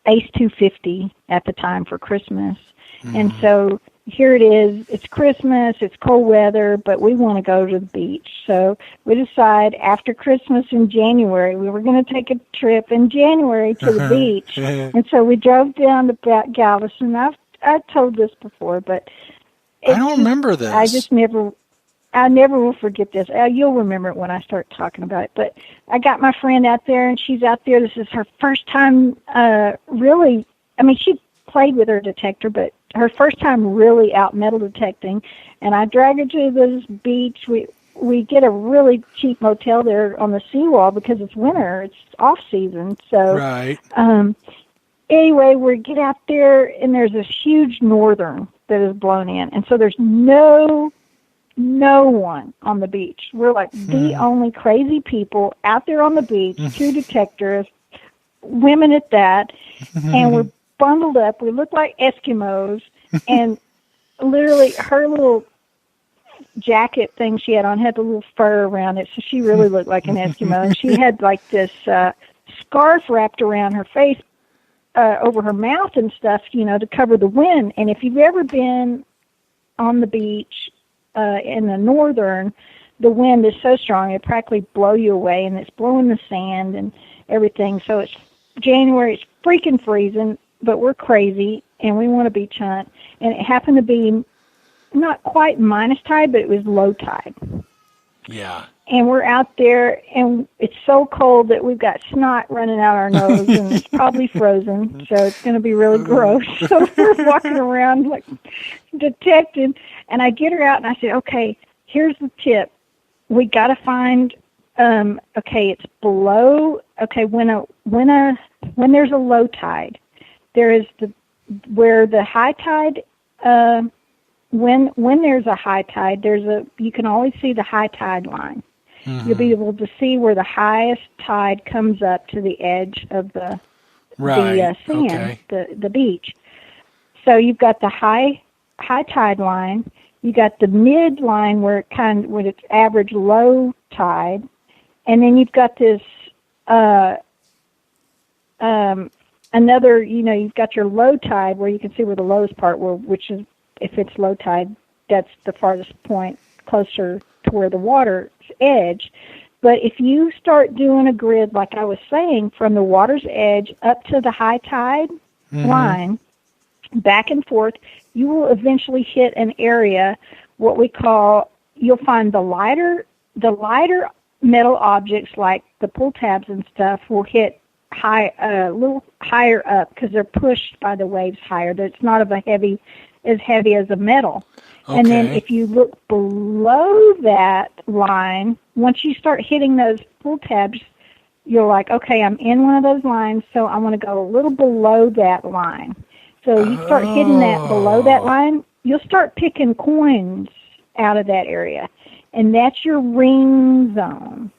Ace 250 at the time for Christmas. And so here it is. It's Christmas. It's cold weather, but we want to go to the beach. So we decide after Christmas in January, we were going to take a trip in January to the beach. And so we drove down to Galveston. I've told this before, but I don't remember this. I never will forget this. You'll remember it when I start talking about it. But I got my friend out there, and she's out there. This is her first time really. I mean, she played with her detector, but her first time really out metal detecting. And I drag her to this beach. We get a really cheap motel there on the seawall because it's winter. It's off season. So right. Anyway, we get out there, and there's this huge northern that is blown in. And so there's no one on the beach. We're like the only crazy people out there on the beach, 2 detectors, women at that, and we're bundled up. We look like Eskimos, and literally her little jacket thing she had on had a little fur around it, so she really looked like an Eskimo. And she had like this scarf wrapped around her face, over her mouth and stuff, to cover the wind. And if you've ever been on the beach in the northern, the wind is so strong it practically blow you away, and it's blowing the sand and everything. So it's January, it's freaking freezing, but we're crazy and we want to beach hunt. And it happened to be not quite minus tide, but it was low tide. Yeah. And we're out there, and it's so cold that we've got snot running out our nose, and it's probably frozen, so it's going to be really gross. So we're walking around like detecting, and I get her out, and I say, okay, here's the tip. We got to find, it's below, when there's a low tide, there is where the high tide, when there's a high tide, you can always see the high tide line. Mm-hmm. You'll be able to see where the highest tide comes up to the edge of the sand, the beach. So you've got the high tide line. You got the mid line where it's average low tide, and then you've got this another, you've got your low tide where you can see where the lowest part which is, if it's low tide, that's the farthest point closer to where the water's edge. But if you start doing a grid, like I was saying, from the water's edge up to the high tide line, back and forth, you will eventually hit an area, what we call, you'll find the lighter metal objects like the pull tabs and stuff will hit a little higher up because they're pushed by the waves higher. It's not as heavy as a metal. Okay. And then if you look below that line, once you start hitting those pull tabs, you're like, okay, I'm in one of those lines, so I want to go a little below that line. So you start hitting that below that line, you'll start picking coins out of that area. And that's your ring zone.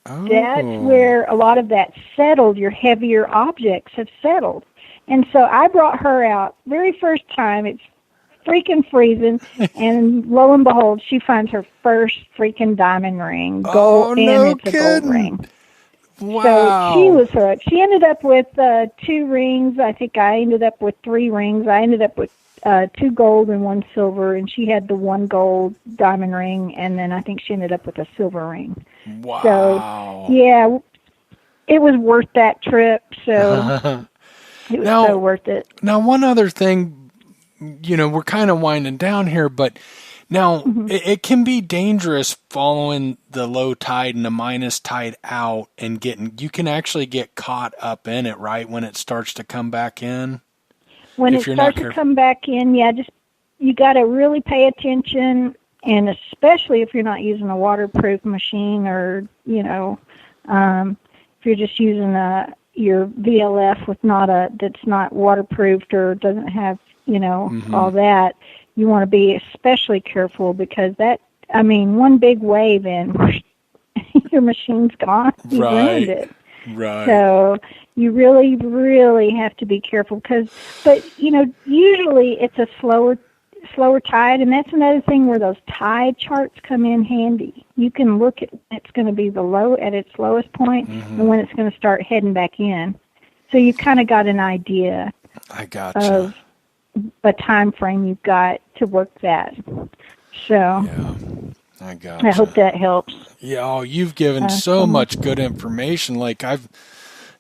That's where a lot of that settled, your heavier objects have settled. And so I brought her out very first time. It's freaking freezing. And lo and behold, she finds her first freaking diamond ring. Gold, and it's a gold ring. Wow. So she was hooked. She ended up with 2 rings. I think I ended up with 3 rings. I ended up with 2 gold and 1 silver, and she had the 1 gold diamond ring, and then I think she ended up with a silver ring. Wow. So, yeah, it was worth that trip, so it was so worth it. Now, one other thing, we're kind of winding down here, but now it can be dangerous following the low tide and the minus tide out and you can actually get caught up in it, right, when it starts to come back in? When it starts to come back in, you got to really pay attention, and especially if you're not using a waterproof machine or, if you're just using your VLF that's not waterproofed or doesn't have, all that, you want to be especially careful because one big wave and your machine's gone. You ruined it. Right. So you really, really have to be careful but usually it's a slower tide, and that's another thing where those tide charts come in handy. You can look at when it's going to be at its lowest point and when it's going to start heading back in. So you've kind of got an idea of a time frame you've got to work that. So yeah, I got. I hope that helps. Yeah, you've given so much good information. Like I've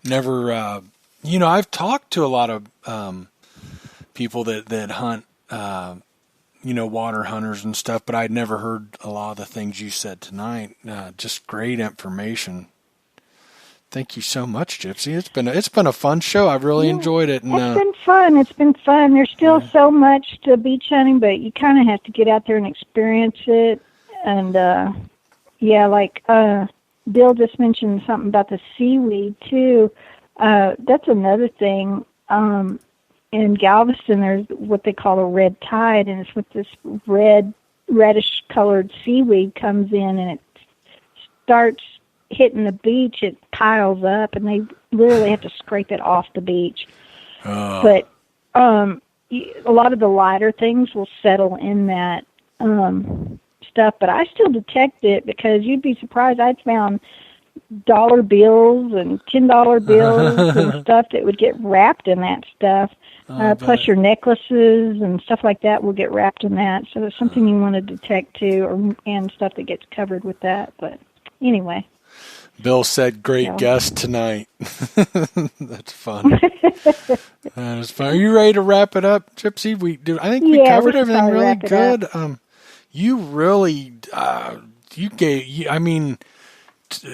never, I've talked to a lot of people that hunt, water hunters and stuff, but I'd never heard a lot of the things you said tonight. Just great information. Thank you so much, Gypsy. It's been a fun show. I've really enjoyed it. And, It's been fun. There's still so much to beach hunting, but you kind of have to get out there and experience it. And like Bill just mentioned something about the seaweed too. That's another thing. In Galveston, there's what they call a red tide, and it's with this reddish colored seaweed comes in, and it starts hitting the beach. It piles up, and they literally have to scrape it off the beach. But a lot of the lighter things will settle in that stuff, but I still detect it because you'd be surprised. I'd found dollar bills and $10 bills and stuff that would get wrapped in that stuff. Plus your necklaces and stuff like that will get wrapped in that. So there's something you want to detect too, and stuff that gets covered with that. But anyway. Bill said, "Great guest tonight." That's fun. That is fun. Are you ready to wrap it up, Gypsy? I think we covered everything really good. You really,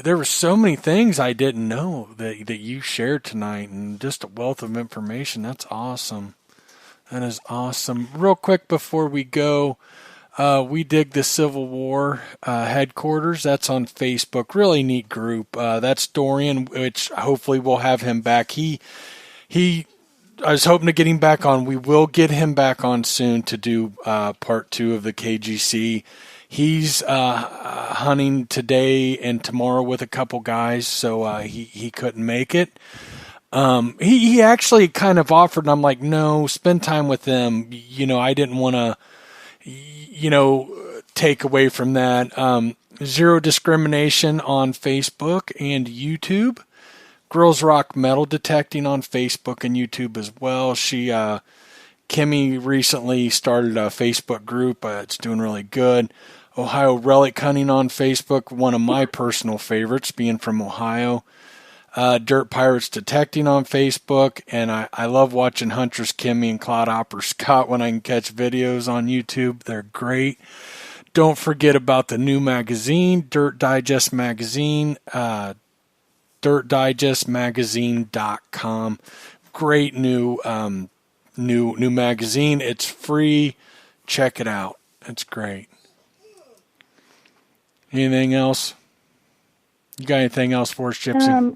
there were so many things I didn't know that you shared tonight, and just a wealth of information. That's awesome. That is awesome. Real quick before we go, we dig the Civil War headquarters. That's on Facebook. Really neat group. That's Dorian, which hopefully we'll have him back. I was hoping to get him back on. We will get him back on soon to do part 2 of the KGC. He's hunting today and tomorrow with a couple guys, so he couldn't make it. He actually kind of offered, and I'm like, no, spend time with them. I didn't want to, take away from that. Zero Discrimination on Facebook and YouTube. Girls Rock Metal Detecting on Facebook and YouTube as well. Kimmy recently started a Facebook group. It's doing really good. Ohio Relic Hunting on Facebook, one of my personal favorites, being from Ohio. Dirt Pirates Detecting on Facebook, and I love watching Huntress Kimmy and Cloudhopper Scott when I can catch videos on YouTube. They're great. Don't forget about the new magazine, Dirt Digest Magazine, dirtdigestmagazine.com. Great new magazine. It's free. Check it out. It's great. Anything else? You got anything else for us, Gypsy?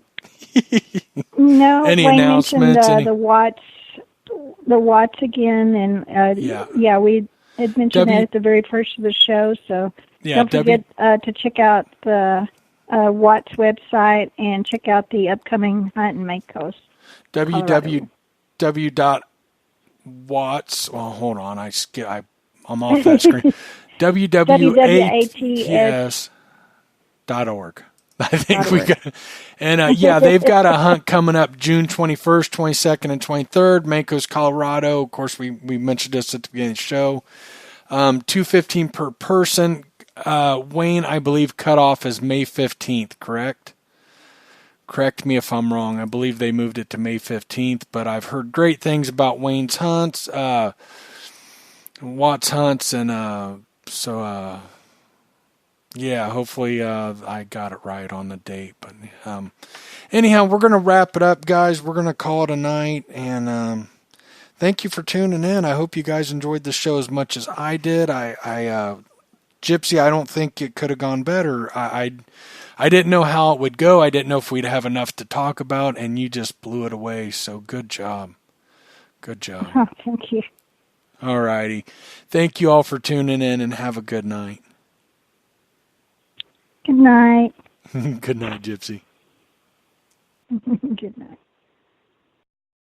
No. Any Wayne announcements? mentioned the Watts again, and we had mentioned that at the very first of the show. So don't forget to check out the Watts website and check out the upcoming hunt in Mancos. www.watts. Well, hold on. I'm off that screen. www.hts.org. I think we got, and they've got a hunt coming up June 21st, 22nd, and 23rd, Mancos, Colorado. Of course, we mentioned this at the beginning of the show. $215 per person. Wayne, I believe, cutoff is May 15th, correct? Correct me if I'm wrong. I believe they moved it to May 15th, but I've heard great things about Wayne's hunts, Watts hunts, and hopefully I got it right on the date. But anyhow, we're going to wrap it up, guys. We're going to call it a night, and thank you for tuning in. I hope you guys enjoyed the show as much as I did. Gypsy, I don't think it could have gone better. I didn't know how it would go. I didn't know if we'd have enough to talk about, and you just blew it away. So good job. Good job. Oh, thank you. All righty. Thank you all for tuning in, and have a good night. Good night. Good night, Gypsy. Good night.